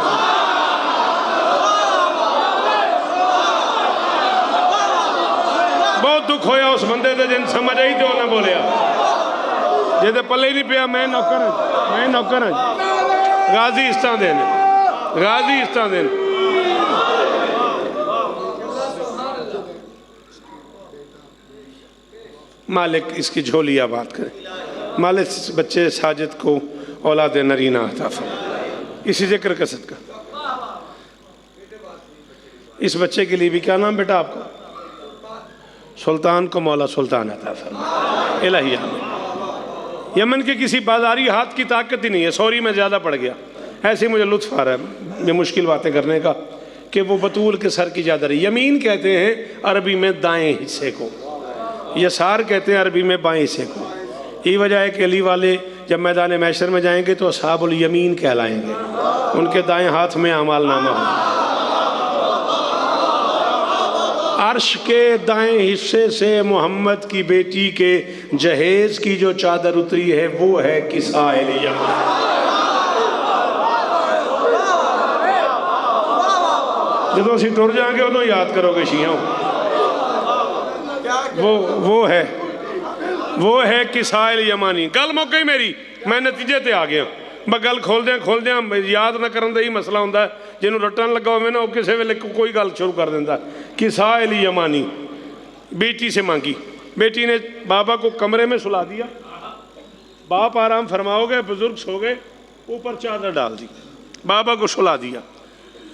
बहुत दुख होया उस बंदे दे जिन समझ आई तो ना बोलिया, जे पले ही नहीं पिया। मैं नौकर गाजी इस्ता देने, गाजी इस्ता देने। मालिक इसकी झोलिया बात करें। मालिक बच्चे साजिद को औलाद नरीना अता फरमाए। इसी जिक्र का सदका इस बच्चे के लिए भी क्या नाम बेटा आपको? सुल्तान को मौला सुल्तान अता फरमाए। इलाही आमीन। यमन के किसी बाजारी हाथ की ताकत ही नहीं है। सॉरी मैं ज़्यादा पड़ गया, ऐसे मुझे लुत्फ़ आ रहा है ये मुश्किल बातें करने का, कि वो बतूल के सर की चादर। यमीन कहते हैं अरबी में दाएं हिस्से को, यसार कहते हैं अरबी में बाएं हिस्से को। यही वजह है कि अली वाले जब मैदान मैशर में जाएंगे तो असहाबुल यमीन कहलाएंगे, उनके दाएं हाथ में अमाल नामा हो। अर्श के दाएं हिस्से से मोहम्मद की बेटी के जहेज की जो चादर उतरी है वो है किसाइल यमन। जो असी टुर जाएंगे उदों याद करोगे शियों, वो है किसाइल यमानी। गल मुक गई मेरी, मैं नतीजे ते आ गया। मैं गल खोलद्या याद ना करन दा ही मसला हुंदा है। जिन्हों रटन लगा होवे ना, वो किसी वेले कोई गल शुरू कर दिंदा। किसाइल यमानी बेटी से मांगी, बेटी ने बाबा को कमरे में सुला दिया। बाप आराम फरमाओगे, बुजुर्ग सो गए, ऊपर चादर डाल दी, बाबा को सुला दिया।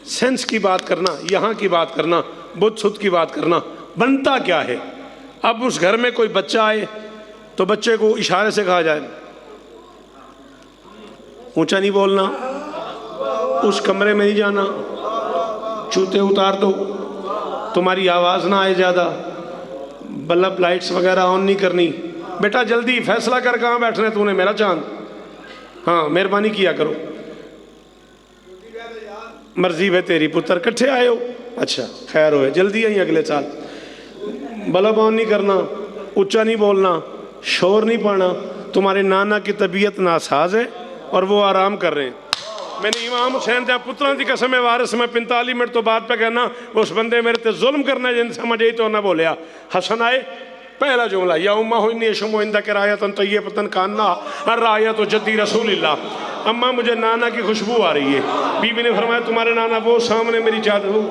सेंस की बात करना, यहाँ की बात करना, बुद्ध सुध की बात करना, बनता क्या है? अब उस घर में कोई बच्चा आए तो बच्चे को इशारे से कहा जाए, ऊंचा नहीं बोलना, उस कमरे में नहीं जाना, जूते उतार दो, तुम्हारी आवाज़ ना आए ज़्यादा, बल्ब लाइट्स वगैरह ऑन नहीं करनी। बेटा जल्दी फैसला कर, कहाँ बैठना है तूने मेरा चांद? हाँ मेहरबानी किया करो, मर्जी है तेरी पुत्र। कट्ठे आए हो? अच्छा खैर हो, जल्दी आई अगले साल। बल्ब ऑन नहीं करना, ऊंचा नहीं बोलना, शोर नहीं पाना। तुम्हारे नाना की तबीयत नासाज है और वो आराम कर रहे हैं। मैंने इमाम हुसैन दे पुत्रां दी कसम वारिस में 45 मिनट तो बाद पे कहना उस बंदे मेरे ते जुल्म करना जिन समझ आई तो ना बोलिया। हसन आए, पहला जुमला या उम्मा हुई शमो इंदा किरायतन तय्यबतन कान्ना अर्रायत जद्दी रसूलिल्लाह। अम्मा मुझे नाना की खुशबू आ रही है। बीबी ने फरमाया तुम्हारे नाना वो सामने मेरी चादर हो।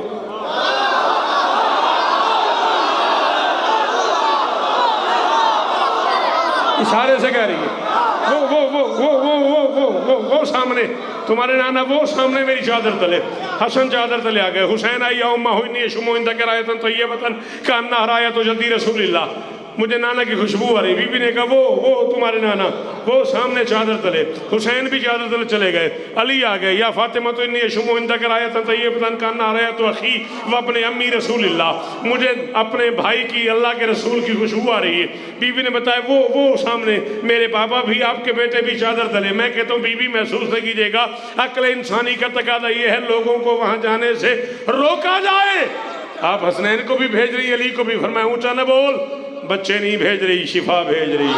इशारे से कह रही है वो सामने तुम्हारे नाना, वो सामने मेरी चादर तले, हसन चादर तले आ गए। हुसैन आई उम्मा हुई शुमोइंदा करायतन तो ये वतन कान्ना हराया तो जल्दी रसूलिल्लाह, मुझे नाना की खुशबू आ रही। बीबी ने कहा वो तुम्हारे नाना, वो सामने चादर तले। हुसैन भी चादर तले चले गए। अली आ गए, या फातिमा तो इन्नी शुमोइंदा कराया था तो ये वतन कान्ना हराया तो अखी व अपने अम्मी रसूलिल्लाह, मुझे अपने भाई की, अल्लाह के रसूल की खुशबू आ रही है। बीबी ने बताया वो सामने मेरे पापा भी, आपके बेटे भी चादर तले। मैं कहता हूँ बीबी महसूस नहीं कीजिएगा, अक्ल इंसानी का तकादा ये है लोगों को वहाँ जाने से रोका जाए। आप हसनैन को भी भेज रही, अली को भी। फरमाया ऊंचा न बोल, बच्चे नहीं भेज रही, शिफा भेज रही है।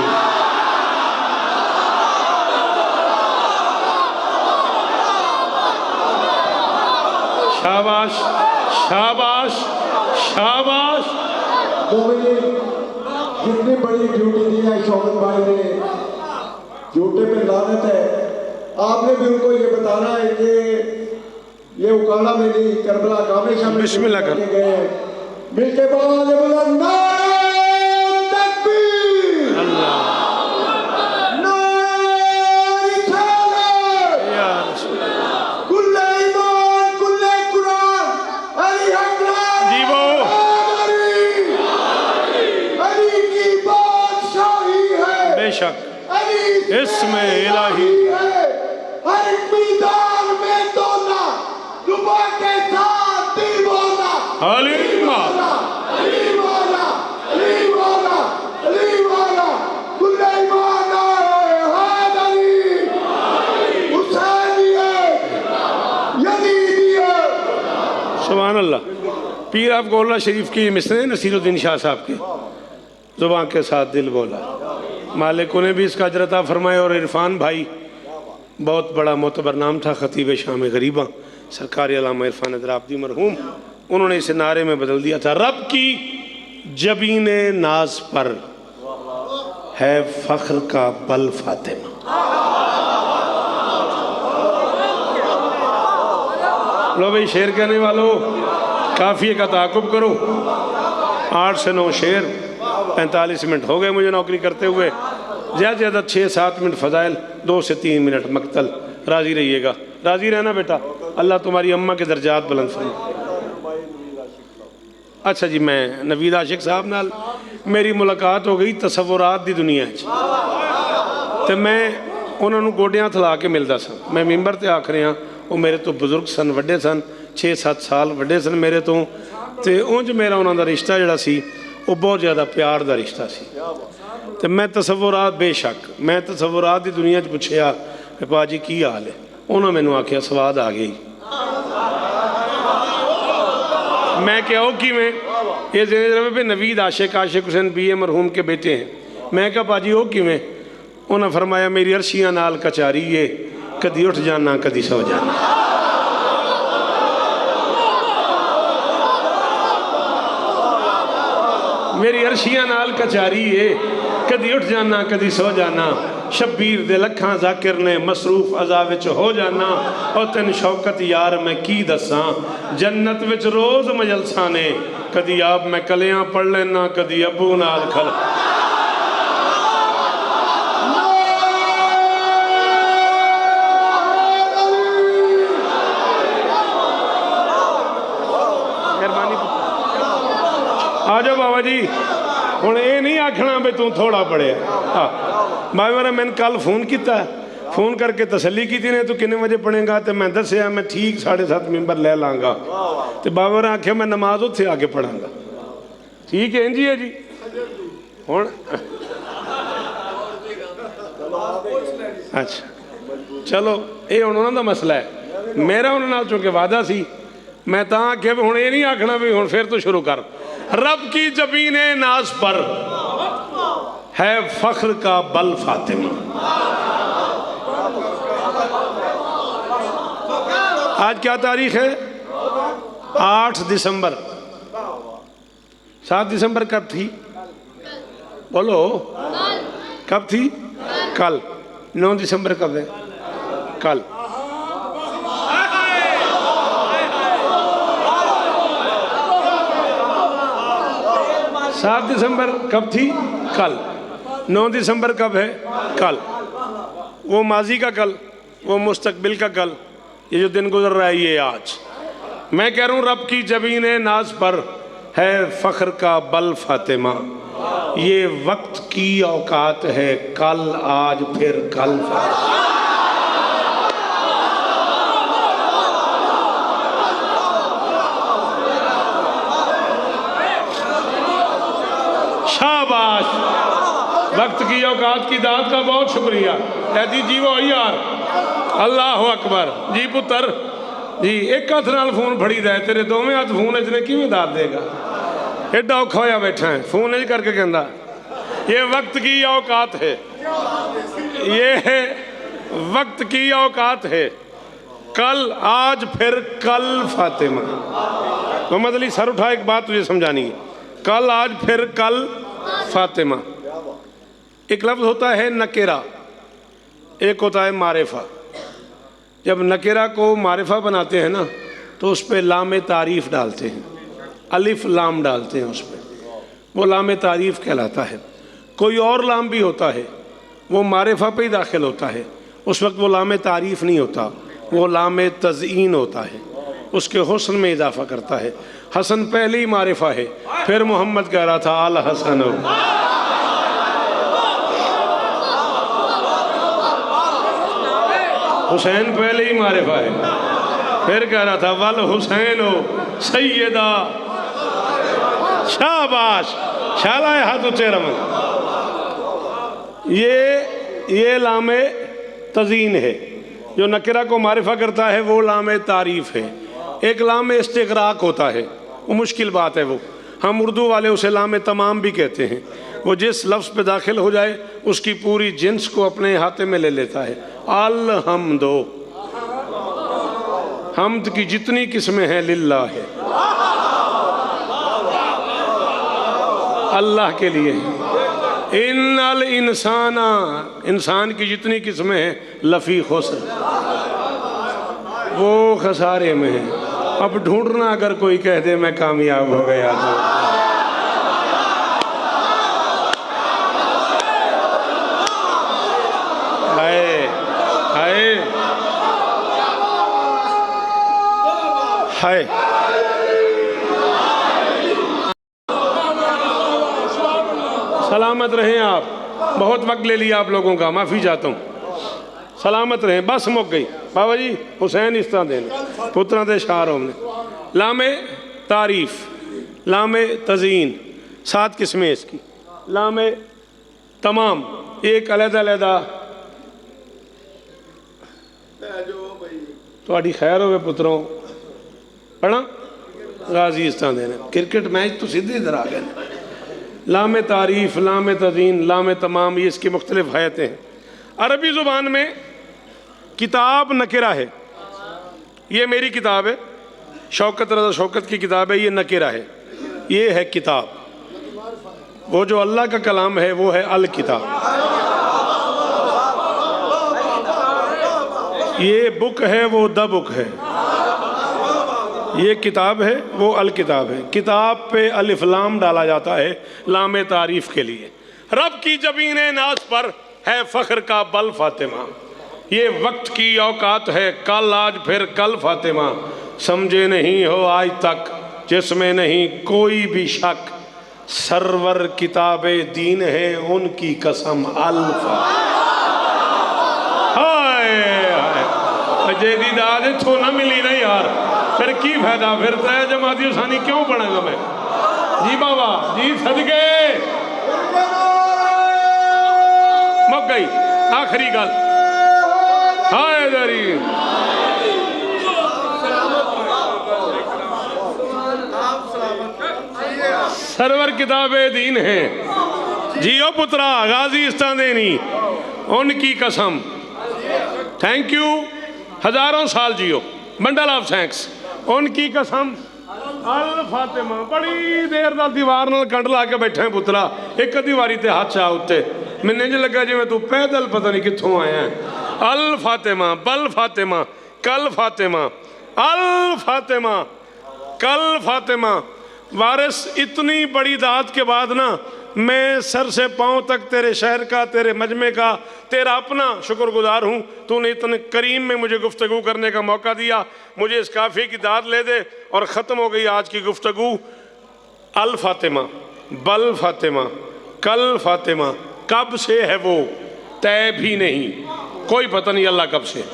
शाबाश शाबाश शाबाश। जितनी बड़ी ड्यूटी दी है शौकत भाई ने, झूठे पे लानत है। आपने भी उनको ये बताना है कि ये उकाड़ा में नहीं, करबला कामे शामिल बिस्मिल्लाह कर गए मिलके बोला इसमें इलाही हर मैदान में दौड़ना, रुपा के साथ दिल बोलना, अली बोला, अली बोला, अली बोला, अली बोला, कुल्ले माना है अली, हुसैनी है, यजीदी है। सुभान अल्लाह। पीर आप गोला शरीफ की मिसरे नसीरुद्दीन शाह साहब के, जुबान के साथ दिल बोला। मालिक ने भी इसका अजरता फरमाया। और इरफान भाई बहुत बड़ा मोतबर नाम था, ख़तीब शाम गरीबा सरकार अल्लामा इरफान अदराब्दी मरहूम, उन्होंने इसे नारे में बदल दिया था, रब की जबीन नाज पर है फ़ख्र का बल फातिमा। लो भाई शेर कहने वालों, काफ़िए का ताक़ुब करो। 8 से 9 शेर, 45 मिनट हो गए मुझे नौकरी करते हुए। ज़्यादा से ज़्यादा 6-7 मिनट फ़ज़ाइल, 2 से 3 मिनट मक्तल। राज़ी रहिएगा, राज़ी रहना बेटा, अल्लाह तुम्हारी अम्मा के दर्जात बुलंद फरमाए। अच्छा जी, मैं नवीद आशिक साहब नाल मेरी मुलाकात हो गई तसव्वुरात दी दुनिया तो मैं उन्होंने गोडियां थला के मिलता सा। मैं मैंबर ते आख रहा, वो मेरे तो बुजुर्ग सन, वड्डे सन, 6-7 साल वड्डे सन मेरे तो उंज मेरा उन्होंने रिश्ता जड़ा सी वो बहुत ज़्यादा प्यार का रिश्ता सी। तो मैं तसव्वुरात, बेशक मैं तसव्वुरात की दुनिया पूछया पाजी की हाल है, उन्होंने मैनू आख्या स्वाद आ गई। मैं क्या हो कि मैं ये रहे नवीद आशिक हुसैन BA मरहूम के बेटे हैं। मैं क्या पाजी हो कि मैं, उन्हें फरमाया मेरी अर्शियाँ नाल कचारी है, कदी उठ जाना कदी सो जाना। मेरी अर्शियाँ नाल कचारी है, कदी उठ जाना कदी सो जाना। शब्बीर दे लखां जाकिर ने मसरूफ अज़ा विच हो जाना। और तेन शौकत यार मैं की दसा, जन्नत विच रोज़ मजलसा ने, कदी आप मैं कलियां पढ़ लेना कदी अबू नाल खल। आ जाओ बाबा जी, हुण ये नहीं आखना भी तू थोड़ा पढ़िया। हाँ बाबा मैंने कल फोन किया, फोन करके तसली की ने तू किन्ने बजे पढ़ेगा, तो मैं दसिया मैं ठीक 7:30 मैंबर ले लाँगा। तो बाबा ने आख्या मैं नमाज उत्थे आके पढ़ांगा। ठीक है जी है जी। हुण अच्छा चलो ये हुण उन्हां दा मसला है, मेरा उन्हां नाल चूंकि वादा सी, मैं तां आख्या भी हुण ये नहीं आखना भी हुण फिर तो शुरू कर। रब की जबीने नाज पर है फख्र का बल फातिमा। आज क्या तारीख है? 8 दिसंबर। 7 दिसंबर कब थी? बोलो कब थी? कल। 9 दिसंबर कब है? कल। सात दिसंबर कब थी? कल। 9 दिसंबर कब है? कल। वो माजी का कल, वो मुस्तकबिल का कल, ये जो दिन गुजर रहा है ये आज। मैं कह रहा हूँ रब की जबीन नाज पर है फ़ख्र का बल फातिमा, ये वक्त की औकात है, कल आज फिर कल। शाबाश, वक्त की औकात की दात का बहुत शुक्रिया। ऐसी जीवो यार, अल्लाह अकबर जी। पुत्र जी एक हथ नाल फोन फड़ी दे, तेरे दोवें हथ फोन ने किवें दाद देगा? एडा औखा होया बैठा है, फोन करके कहता ये वक्त की औकात है, ये वक्त की औकात है, कल आज फिर कल फातिमा। मोहम्मद अली सर उठा, एक बात तुझे समझानी है, कल आज फिर कल फातिमा। एक लफ्ज़ होता है नकेरा, एक होता है मारिफा। जब नकेरा को मारिफा बनाते हैं ना तो उस पर लाम तारीफ़ डालते हैं, अलिफ लाम डालते हैं उस पर, वो लाम तारीफ़ कहलाता है। कोई और लाम भी होता है, वो मारिफा पे ही दाखिल होता है, उस वक्त वो लाम तारीफ़ नहीं होता, वो लाम तज़ईन होता है, उसके हुस्न में इजाफा करता है। हसन पहले ही मारिफा है, फिर मोहम्मद कह रहा था आल हसन। हुसैन पहले ही मारिफा है, फिर कह रहा था वल हुसैन हो सैयदा। शाबाश, शालाए हाथ ऊंचे रमन। ये लामे तज़ीन है, जो नकिरा को मारिफा करता है वो लामे तारीफ़ है। एक लामे इस्तिग़राक़ होता है, वो मुश्किल बात है, वो हम उर्दू वाले उसे लामे तमाम भी कहते हैं। वो जिस लफ्ज़ पे दाखिल हो जाए उसकी पूरी जिन्स को अपने हाथे में ले लेता है। अल हमदो, हमद की जितनी किस्में हैं लिल्लाह है, अल्लाह के लिए। इन्नल इंसाना, इंसान की जितनी किस्में हैं लफ़ी खुस्र, वो खसारे में है। अब ढूंढना अगर कोई कह दे मैं कामयाब हो गया तो हाय। सलामत रहें आप, बहुत वक्त ले लिया आप लोगों का, माफ़ी चाहता हूँ। सलामत रहें, बस मुक गई बाबा जी। हुसैन इस तरह देने पुत्रा दे शार हमने लामे तारीफ़, लामे तज़ीन, 7 किस्में इसकी। लामे तमाम एक अलग-अलग थोड़ी खैर होवे पुत्रों, पढ़ा गाजी इस तरह देने। क्रिकेट मैच तो सीधे इधर आ गए। लाम तारीफ़, लाम तज़ीन, लाम तमाम, ये इसकी मुख्तलिफ हैतें हैं। अरबी ज़ुबान में किताब नकिरा है, ये मेरी किताब है, शौकत रज़ा शौकत की किताब है, ये नकिरा है, ये है किताब। वो जो अल्लाह का कलाम है वो है अल किताब। ये बुक है वो द बुक है, ये किताब है वो अल किताब है। किताब पे अलिफ लाम डाला जाता है लाम तारीफ़ के लिए। रब की जबीन नाज पर है फ़ख्र का बल फातिमा, ये वक्त की औकात है, कल आज फिर कल फातिमा। समझे नहीं हो आज तक जिसमें नहीं कोई भी शक, सरवर किताबे दीन है उनकी कसम अल्फा। जेदी दाद इथों ना मिली ना यार, फिर की फायदा, फिर तय जमाती सानी क्यों बनागा मैं जी। बाबा जी सदके मुक गई आखिरी गल। हाय दरी सरवर किताबे दीन है, जियो पुत्रा गाजी इस्तादेनी उनकी कसम। थैंक यू, हजारों साल जियो, बंडल ऑफ थैंक्स। उनकी कसम अल फातिमा। बड़ी देर तक दीवार नाल कंड ला के बैठे पुत्रा, एक अद्धी वारी ते हाथ आ उत्ते, मैंने इंज लगा जिवें तू पैदल पता नहीं कित्थों आया है। अल फातिमा, बल फातिमा, कल फातिमा, अल फातिमा, कल फातिमा। वारिस इतनी बड़ी दात के बाद ना मैं सर से पांव तक तेरे शहर का, तेरे मजमे का, तेरा अपना शुक्रगुजार हूँ। तूने इतने करीम में मुझे गुफ्तगू करने का मौका दिया। मुझे इस काफ़ी की दाद ले दे। और ख़त्म हो गई आज की गुफ्तगू। अल फातिमा, बल फातिमा, कल फातिमा, कब से है वो तय भी नहीं, कोई पता नहीं अल्लाह कब से।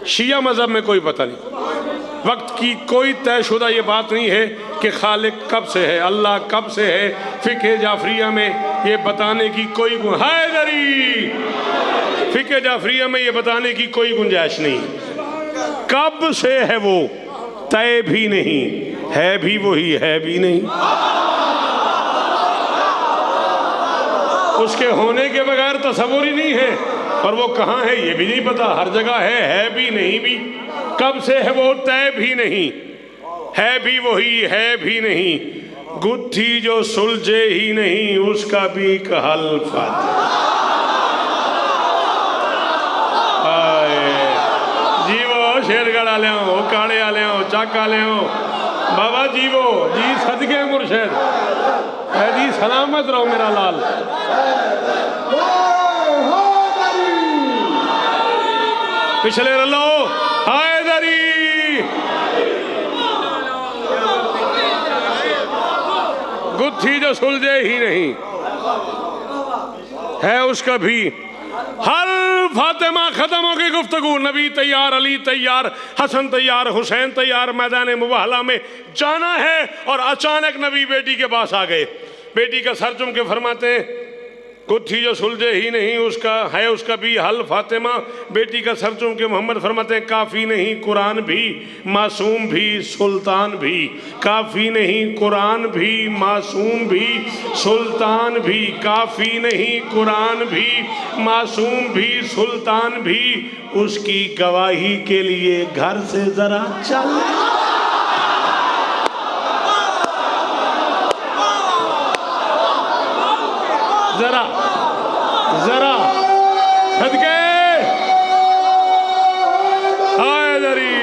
शिया मज़हब में कोई पता नहीं, वक्त की कोई तयशुदा ये बात नहीं है कि खालिक कब से है, अल्लाह कब से है। फ़िक़्ह जाफरिया में ये बताने की कोई हैदरी, फ़िक़्ह जाफरिया में ये बताने की कोई गुंजाइश नहीं। कब से है वो तय भी नहीं, है भी वही, है भी नहीं। उसके होने के बगैर तसव्वुर ही नहीं है। और वो कहाँ है ये भी नहीं पता, हर जगह है भी नहीं भी। कब से है वो तय भी नहीं, है भी वही, है भी नहीं। गुत्थी जो सुलझे ही नहीं, उसका भी कहल जीवो शेरगढ़ आले हो, काले आले हो, चक आले हो, बाबा जीवो जी, सदके मुर्शद है जी, सलामत रहो मेरा लाल। पिछले रलो हैदरी, गुत्थी जो सुलझे ही नहीं, है उसका भी हल फातिमा। खत्म हो गई गुफ्तगू। नबी तैयार, अली तैयार, हसन तैयार, हुसैन तैयार, मैदान मुबाहला में जाना है। और अचानक नबी बेटी के पास आ गए। बेटी का सर चूम के फरमाते हैं गुत्थी जो सुलझे ही नहीं, उसका है उसका भी हल फातिमा। बेटी का सर चूम के मोहम्मद फरमाते हैं काफ़ी नहीं कुरान भी, मासूम भी, सुल्तान भी। काफ़ी नहीं कुरान भी, मासूम भी, सुल्तान भी। काफ़ी नहीं कुरान भी, मासूम भी, सुल्तान भी। उसकी गवाही के लिए घर से जरा चल। जरा जरा सदके हैदरी।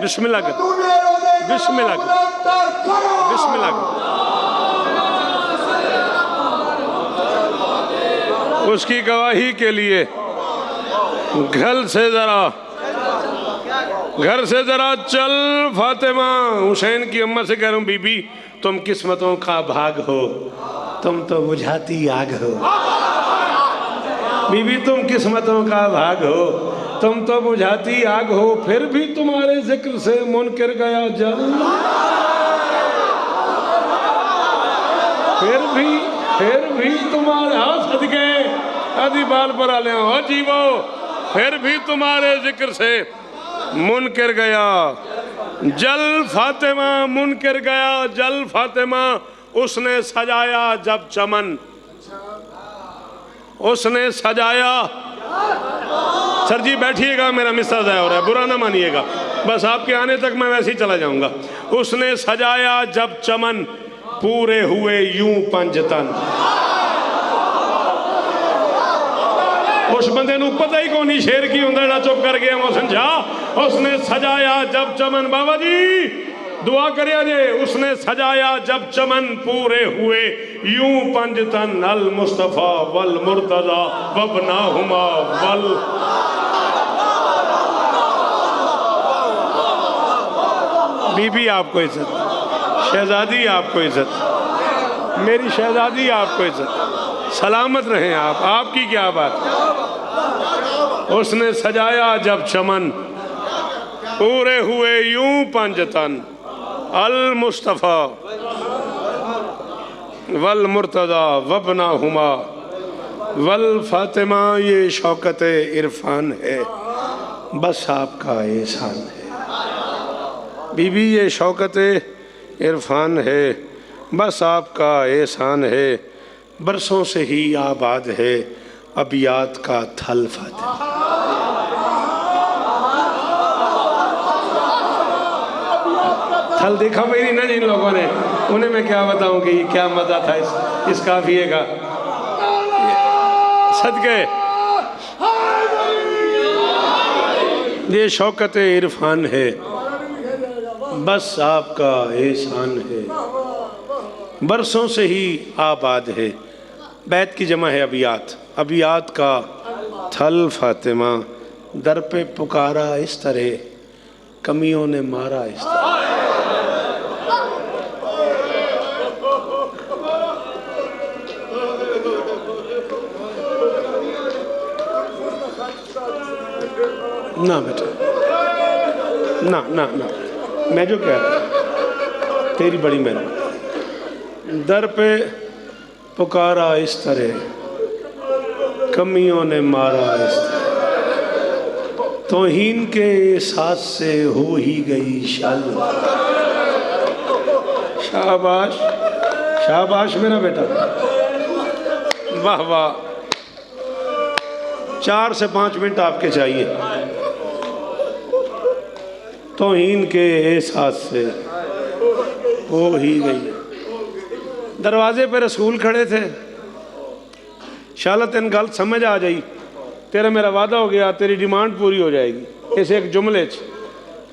बिस्मिल्लाह कर, बिस्मिल्लाह कर, बिस्मिल्लाह कर। उसकी गवाही के लिए घर से जरा चल फातिमा। हुसैन की अम्मा से कह रहा हूँ बीबी तुम किस्मतों का भाग हो, तुम तो बुझाती आग हो। बीबी तुम किस्मतों का भाग हो, तुम तो बुझाती आग हो। फिर भी तुम्हारे जिक्र से मुनकर गया जल। फिर भी तुम्हारे हाथ सदके आदि बाल पर आले हो जीवो। फिर भी तुम्हारे जिक्र से मुनकर गया जल फातिमा, मुनकर गया जल फातिमा। उसने सजाया जब चमन, उसने सजाया। सर जी बैठिएगा, मेरा मिस्सा ज़ाया हो रहा है, बुरा ना मानिएगा, बस आपके आने तक मैं वैसे ही चला जाऊंगा। उसने सजाया जब चमन, पूरे हुए यूं पंजतन। उस बंदे नूं पता ही कौन शेर की हुंदा जेड़ा चुप कर गया मोहसिन शाह। उसने सजाया जब चमन, बाबा जी दुआ करिया जे। उसने सजाया जब चमन, पूरे हुए यूं पंजतन। अल मुस्तफ़ा वल मुर्तज़ा वबनाहुमा वल। बीबी आपको इज्जत, शहजादी आपको इज्जत, मेरी शहजादी आपको इज्जत। सलामत रहें आप, आपकी क्या बात। उसने सजाया जब चमन, पूरे हुए यूं पंजतन। अल मुस्तफ़ा वल मुर्तज़ा वबनाहुमा वल फातिमा। ये शौकत इरफान है, बस आपका एहसान है। बीबी ये शौकत इरफान है, बस आपका एहसान है। बरसों से ही आबाद है अबियात का थल फातिमा। थल देखा मेरी ना जिन लोगों ने, उन्हें मैं क्या बताऊं कि क्या मजा था इस काफिये का। सदके ये शौकत इरफान है, बस आपका एहसान है, बरसों से ही आबाद है। बैत की जमा है अबियात, अबियात का थल फातिमा, दर पे पुकारा इस तरह, कमियों ने मारा इस तरह। ना बेटा, ना ना ना, मैं जो कह रहा तेरी बड़ी मेहरबानी। दर पे पुकारा इस तरह, कमियों ने मारा इस तरह, तौहीन के एहसास से हो ही गई शल। शाबाश शाबाश मेरा बेटा, वाह वाह। 4 से 5 मिनट आपके चाहिए। तौहीन के एहसास से हो ही गई। दरवाजे पे रसूल खड़े थे, शाला तेन गल समझ आ जाई, तेरा मेरा वादा हो गया, तेरी डिमांड पूरी हो जाएगी। इस एक जुमले च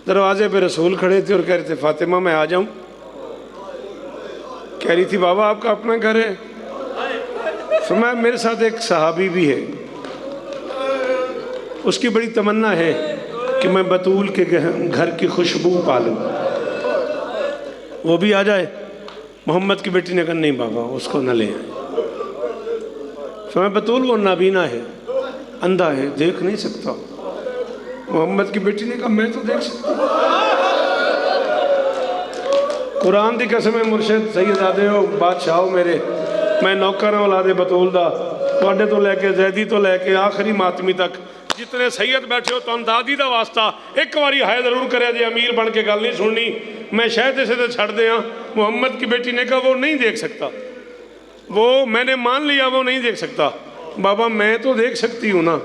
दरवाजे पे रसूल खड़े थे और कह रहे थे फातिमा मैं आ जाऊं। कह रही थी बाबा आपका अपना घर है। फरमाया मेरे साथ एक सहाबी भी है, उसकी बड़ी तमन्ना है कि मैं बतूल के घर की खुशबू पालूं, वो भी आ जाए। मोहम्मद की बेटी ने कहा नहीं बाबा उसको न ले आए। फरमाया बतूल वो नाबीना है, अंधा है, देख नहीं सकता। मोहम्मद की बेटी ने कहा मैं तो देख सकता। कुरान की कसम है मुर्शिद सैयदादे हो बादशाह मेरे, मैं नौकर हाँ औलादे बतूल दा, तुहाडे तो लैके जैदी तो लैके आखिरी मातमी तक जितने सैयद बैठे हो तुम दादी का वास्ता एक बारी हाय जरूर करे जे अमीर बन के गल नहीं सुननी, मैं शायद इसे तो छड़ दिया। मोहम्मद की बेटी ने कहा वो नहीं देख सकता, वो मैंने मान लिया वो नहीं देख सकता। बाबा मैं तो देख सकती हूँ ना।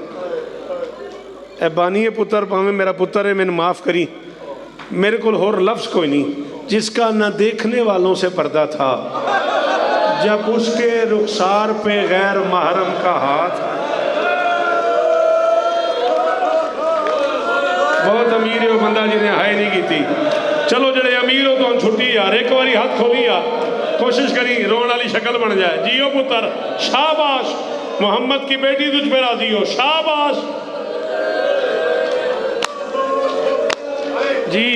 ए बानी पुत्र भावें मेरा पुत्र है, मैंने माफ़ करी, मेरे को होर लफ्ज़ कोई नहीं। जिसका न देखने वालों से पर्दा था, जब उसके रुखसार पे गैर महरम का हाथ। बहुत अमीर है वो बंदा जिन्हें हाय नहीं की थी। चलो जड़े अमीर हो तो हम छुट्टी यार, एक बारी हाथ खोली यार, कोशिश करी रोने वाली शक्ल बन जाए। जियो पुत्र शाबाश, मोहम्मद की बेटी तुझ पे राजी हो, शाबाश। जी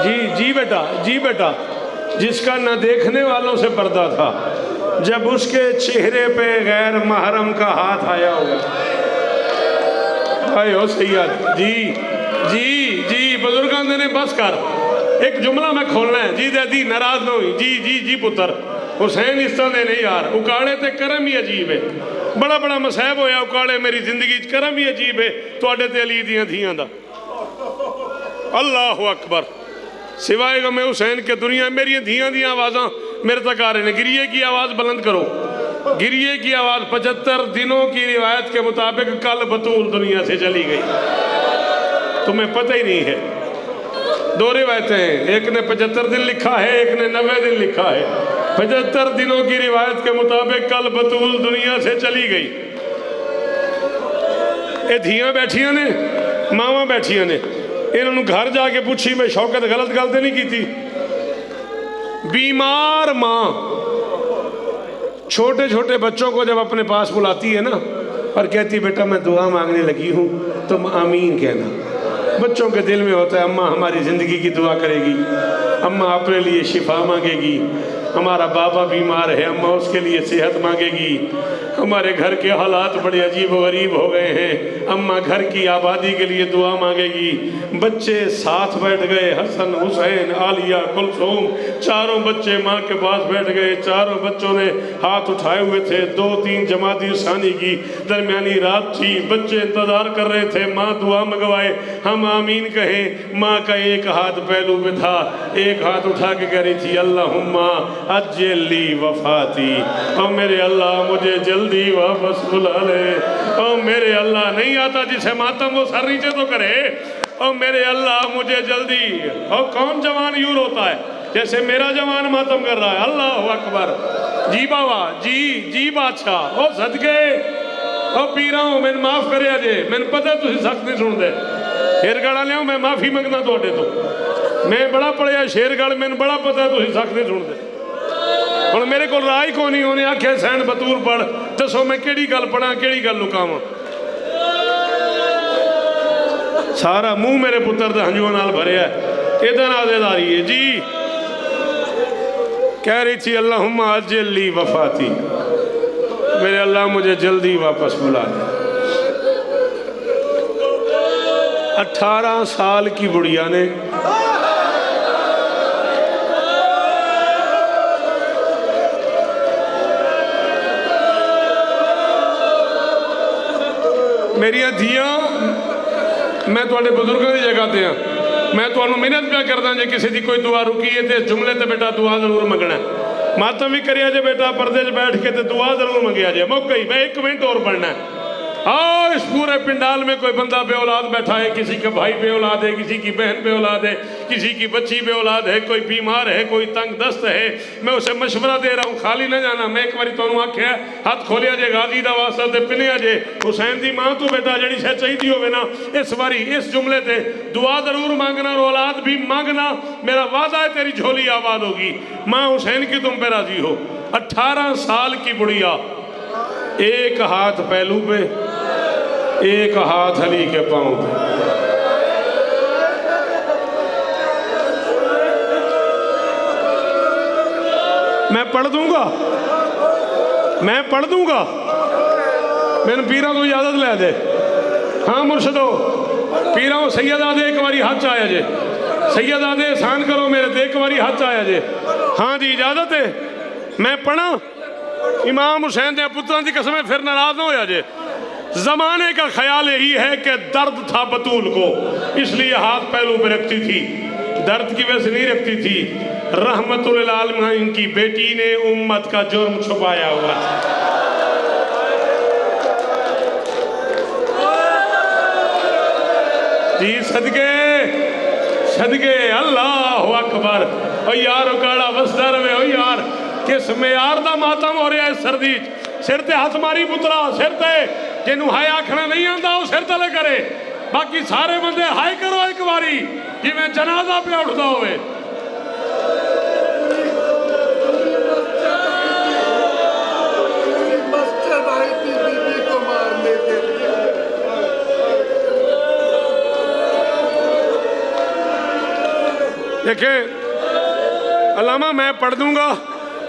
जी जी बेटा, जी बेटा। जिसका न देखने वालों से पर्दा था, जब उसके चेहरे पे गैर महरम का हाथ आया होगा। आए हो सैयद जी जी जी, बुजुर्गों ने बस कर, एक जुमला मैं खोलना है। जी दादी नाराज ना हुई। जी जी जी पुत्र हुसैन इस तरह नहीं यार, उकाड़े ते करम ही अजीब है, बड़ा बड़ा मसैब होया उकाड़े मेरी जिंदगी च, करम ही अजीब है तुहाडे ते अली दियां धियां दा। अल्लाह अकबर, सिवाय गमे हुसैन के दुनिया मेरी धियां दी आवाज़ा मेरे तक आ रहे हैं। गिरिए की आवाज़ बुलंद करो, गिरिए की आवाज़। 75 दिनों की रिवायत के मुताबिक कल बतूल दुनिया से चली गई, तुम्हें पता ही नहीं है। 2 रिवायतें हैं, एक ने 75 दिन लिखा है, एक ने 90 दिन लिखा है। 75 दिनों की रिवायत के मुताबिक कल बतूल दुनिया से चली गई। ये धियां बैठियां ने, मावां बैठियां ने, इन्होंने घर जाके पूछी मैं शौकत गलत गल तो नहीं की थी। बीमार माँ छोटे छोटे बच्चों को जब अपने पास बुलाती है ना और कहती बेटा मैं दुआ मांगने लगी हूँ, तुम आमीन कहना। बच्चों के दिल में होता है अम्मा हमारी ज़िंदगी की दुआ करेगी, अम्मा अपने लिए शिफा मांगेगी, हमारा बाबा बीमार है अम्मा उसके लिए सेहत मांगेगी, हमारे घर के हालात बड़े अजीब व गरीब हो गए हैं, अम्मा घर की आबादी के लिए दुआ मांगेगी। बच्चे साथ बैठ गए, हसन हुसैन आलिया कुलसूम, चारों बच्चे माँ के पास बैठ गए। चारों बच्चों ने हाथ उठाए हुए थे। 2-3 जमाती सानी की दरमियानी रात थी, बच्चे इंतज़ार कर रहे थे माँ दुआ मंगवाए, हम आमीन कहें। माँ का एक हाथ पहलू पे था, एक हाथ उठा के कह रही थी अल्लाहुम्मा अज्जली वफाती, और मेरे अल्लाह मुझे जल्दी वापस बुला ले। और मेरे अल्लाह नहीं आता जिसे मातम वो सर नीचे तो करे, और मेरे अल्लाह मुझे जल्दी। और कौन जवान यूर होता है जैसे मेरा जवान मातम कर रहा है। अल्लाह अकबर। जी बाबा जी जी बादशाह, ओ सदके ओ पीरा हूँ मैंने माफ़ करे अजे, मैंने पता तुम सख्त नहीं सुनते, फिर गड़ा लिया मैं माफ़ी मंगना थोड़े तो। मैं बड़ा पढ़िया शेर गल, मैंने बड़ा पता तुम सख नहीं सुनते। हम मेरे को राह ही कोनी, उन्हें आख्या सैन बतूल पढ़, दसो मैं केड़ी गल पढ़ा केड़ी गल लुकावां। सारा मुंह मेरे पुत्र के हंजुओं नाल भरिया, इहदा नाज़ेदारी है जी। कह रही थी अल्लाहुम्मा अज्जिल वफाती, मेरे अल्लाह मुझे जल्दी वापस बुला दे। 18 साल की बुढ़िया ने मेरिया धियां, मैं तुहाडे बुजुर्गों की जगह ते हाँ, मैं तुहानू मिहनत पिया करदा, जे किसी की कोई दुआ रुकी है तो इस जुमले ते बेटा दुआ जरूर मंगना। मातम भी करिया जे बेटा, पर्दे च बैठ के तो दुआ जरूर मंगिया जे। मौका ही मैं 1 मिनट और पढ़ना है। आओ इस पूरे पिंडाल में कोई बंदा बे औलाद बैठा है, किसी का भाई बे औलाद है, किसी की बहन बे औलाद है, किसी की बच्ची बे औलाद है, कोई बीमार है, कोई तंग दस्त है, मैं उसे मशवरा दे रहा हूँ, खाली ना जाना। मैं एक बार तुहानू आख्या हाथ खोलिया जे गाजी दा वास्ता ते पिनिया जे हुसैन दी मां तू बेटा जड़ी शे चाहिदी होवे ना, इस बारी इस जुमले ते दुआ जरूर मांगना और औलाद भी मांगना। मेरा वादा है तेरी झोली आबाद होगी। मां हुसैन की तुम पे राजी हो। 18 साल की बुढ़िया, एक हाथ पहलू पे, एक हाथ अली के पांव पे। मैं पढ़ दूंगा, मैं पढ़ दूंगा, मैंने पीरा तो इजाजत ले दे। हाँ मुर्शदो पीरा सैयद आदे एक बारी हाथ आया जे, सैयद आदे एहसान करो मेरे ते एक बारी हाथ आया जे। हाँ जी इजाजत है, मैं पढ़ा। इमाम हुसैन के पुत्रों की कसम, फिर नाराज ना होया जे। जमाने का ख्याल यही है कि दर्द था बतूल को, इसलिए हाथ पहलू पे रखती थी। दर्द की वजह से नहीं रखती थी, रहमतुल आलमीन की बेटी ने उम्मत का जुर्म छुपाया हुआ था। जी सदके सदके अल्लाह अकबर। ओ यार उकाड़ा वसदा रवे। ओ यार किस मेयार दा मातम हो रहा है सर्दी। सिर ते हाथ मारी पुत्रा, सिर ते जिन्हों हाय आखना नहीं आता वो सिर तले करे, बाकी सारे बंदे हाय करो एक बारी जिवें जनाजा पे उठता होवे। देखे अलामा मैं पढ़ दूंगा,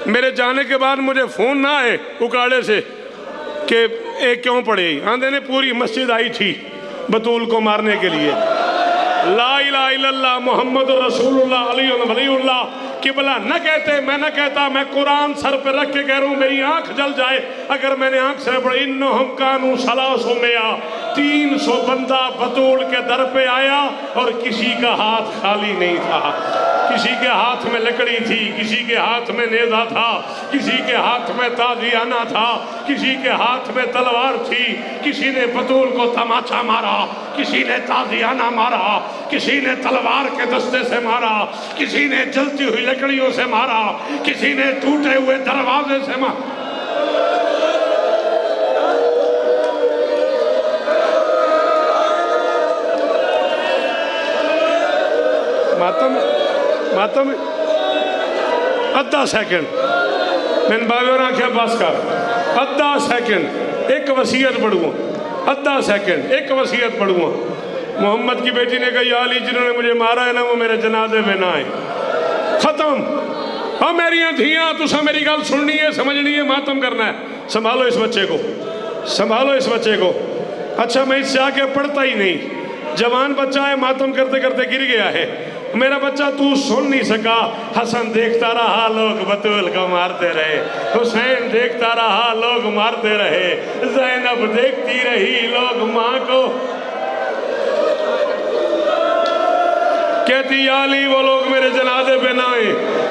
मेरे जाने के बाद मुझे फोन ना आए उकाड़े से कि ये क्यों पढ़े। आंधे ने पूरी मस्जिद आई थी बतूल को मारने के लिए। ला इलाहा इल्लल्लाह मुहम्मद रसूलुल्लाह अली वलीउल्लाह किबला न कहते, मैं न कहता, मैं कुरान सर पे रख के कह रहा हूँ मेरी आंख जल जाए अगर मैंने आंख से पढ़ी। इन्नहुम कानू सलासो मिया, 300 बंदा बतूल के दर पे आया और किसी का हाथ खाली नहीं था। किसी के हाथ में लकड़ी थी, किसी के हाथ में नेजा था, किसी के हाथ में ताजियाना था, किसी के हाथ में तलवार थी। किसी ने बतूल को तमाचा मारा, किसी ने ताजियाना मारा, किसी ने तलवार के दस्ते से मारा, किसी ने जलती हुई लकड़ियों से मारा, किसी ने टूटे हुए दरवाजे से मारा। मातम अद्धा सेकंड मैंने बाबे और आख्या बस कर, अद्धा सेकंड एक वसीयत पढ़ूँ, अद्धा सेकंड एक वसीयत पढ़ूँ। मोहम्मद की बेटी ने कहा या अली जिन्होंने मुझे मारा है ना वो मेरे जनाजे में ना आए। खत्म। अब मेरी धियाँ तुसा मेरी गल सुननी है, समझनी है, मातम करना है। संभालो इस बच्चे को, संभालो इस बच्चे को। अच्छा मैं इससे आके पढ़ता ही नहीं, जवान बच्चा है, मातम करते करते गिर गया है। मेरा बच्चा तू सुन नहीं सका। हसन देखता रहा लोग बतूल को मारते रहे, हुसैन देखता रहा लोग मारते रहे, ज़ैनब देखती रही लोग माँ को कहती या अली वो लोग मेरे जनाजे पे ना आए।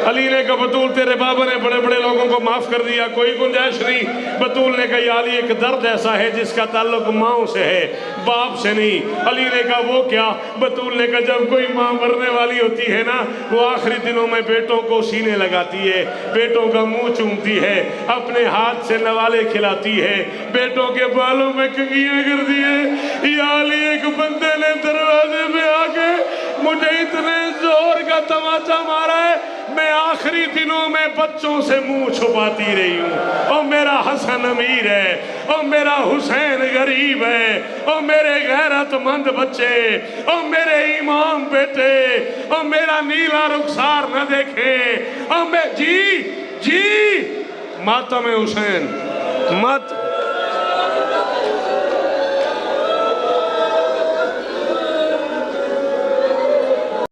अली ने कहा बतूल तेरे बाबा ने बड़े बड़े लोगों को माफ कर दिया, कोई गुंजाइश नहीं। बतूल ने कहा या अली एक दर्द ऐसा है जिसका ताल्लुक माँ से है, बाप से नहीं। अली ने कहा वो क्या? बतूल ने कहा जब कोई माँ मरने वाली होती है ना, वो आखिरी दिनों में बेटों को सीने लगाती है, बेटों का मुंह चूमती है, अपने हाथ से नवाले खिलाती है, बेटों के बालों में कंघियां करती है। या अली एक बंदे ने दरवाजे पे आके मुझे इतने जोर का तमाचा मारा है, मैं आखिरी दिनों में बच्चों से मुंह छुपाती रही हूँ। ओ मेरा हसन अमीर है, ओ मेरा हुसैन गरीब है, ओ मेरे गैरतमंद बच्चे, ओ मेरे इमाम बेटे, ओ मेरा नीला रुखसार न देखे, ओ मैं जी मातम हुसैन मत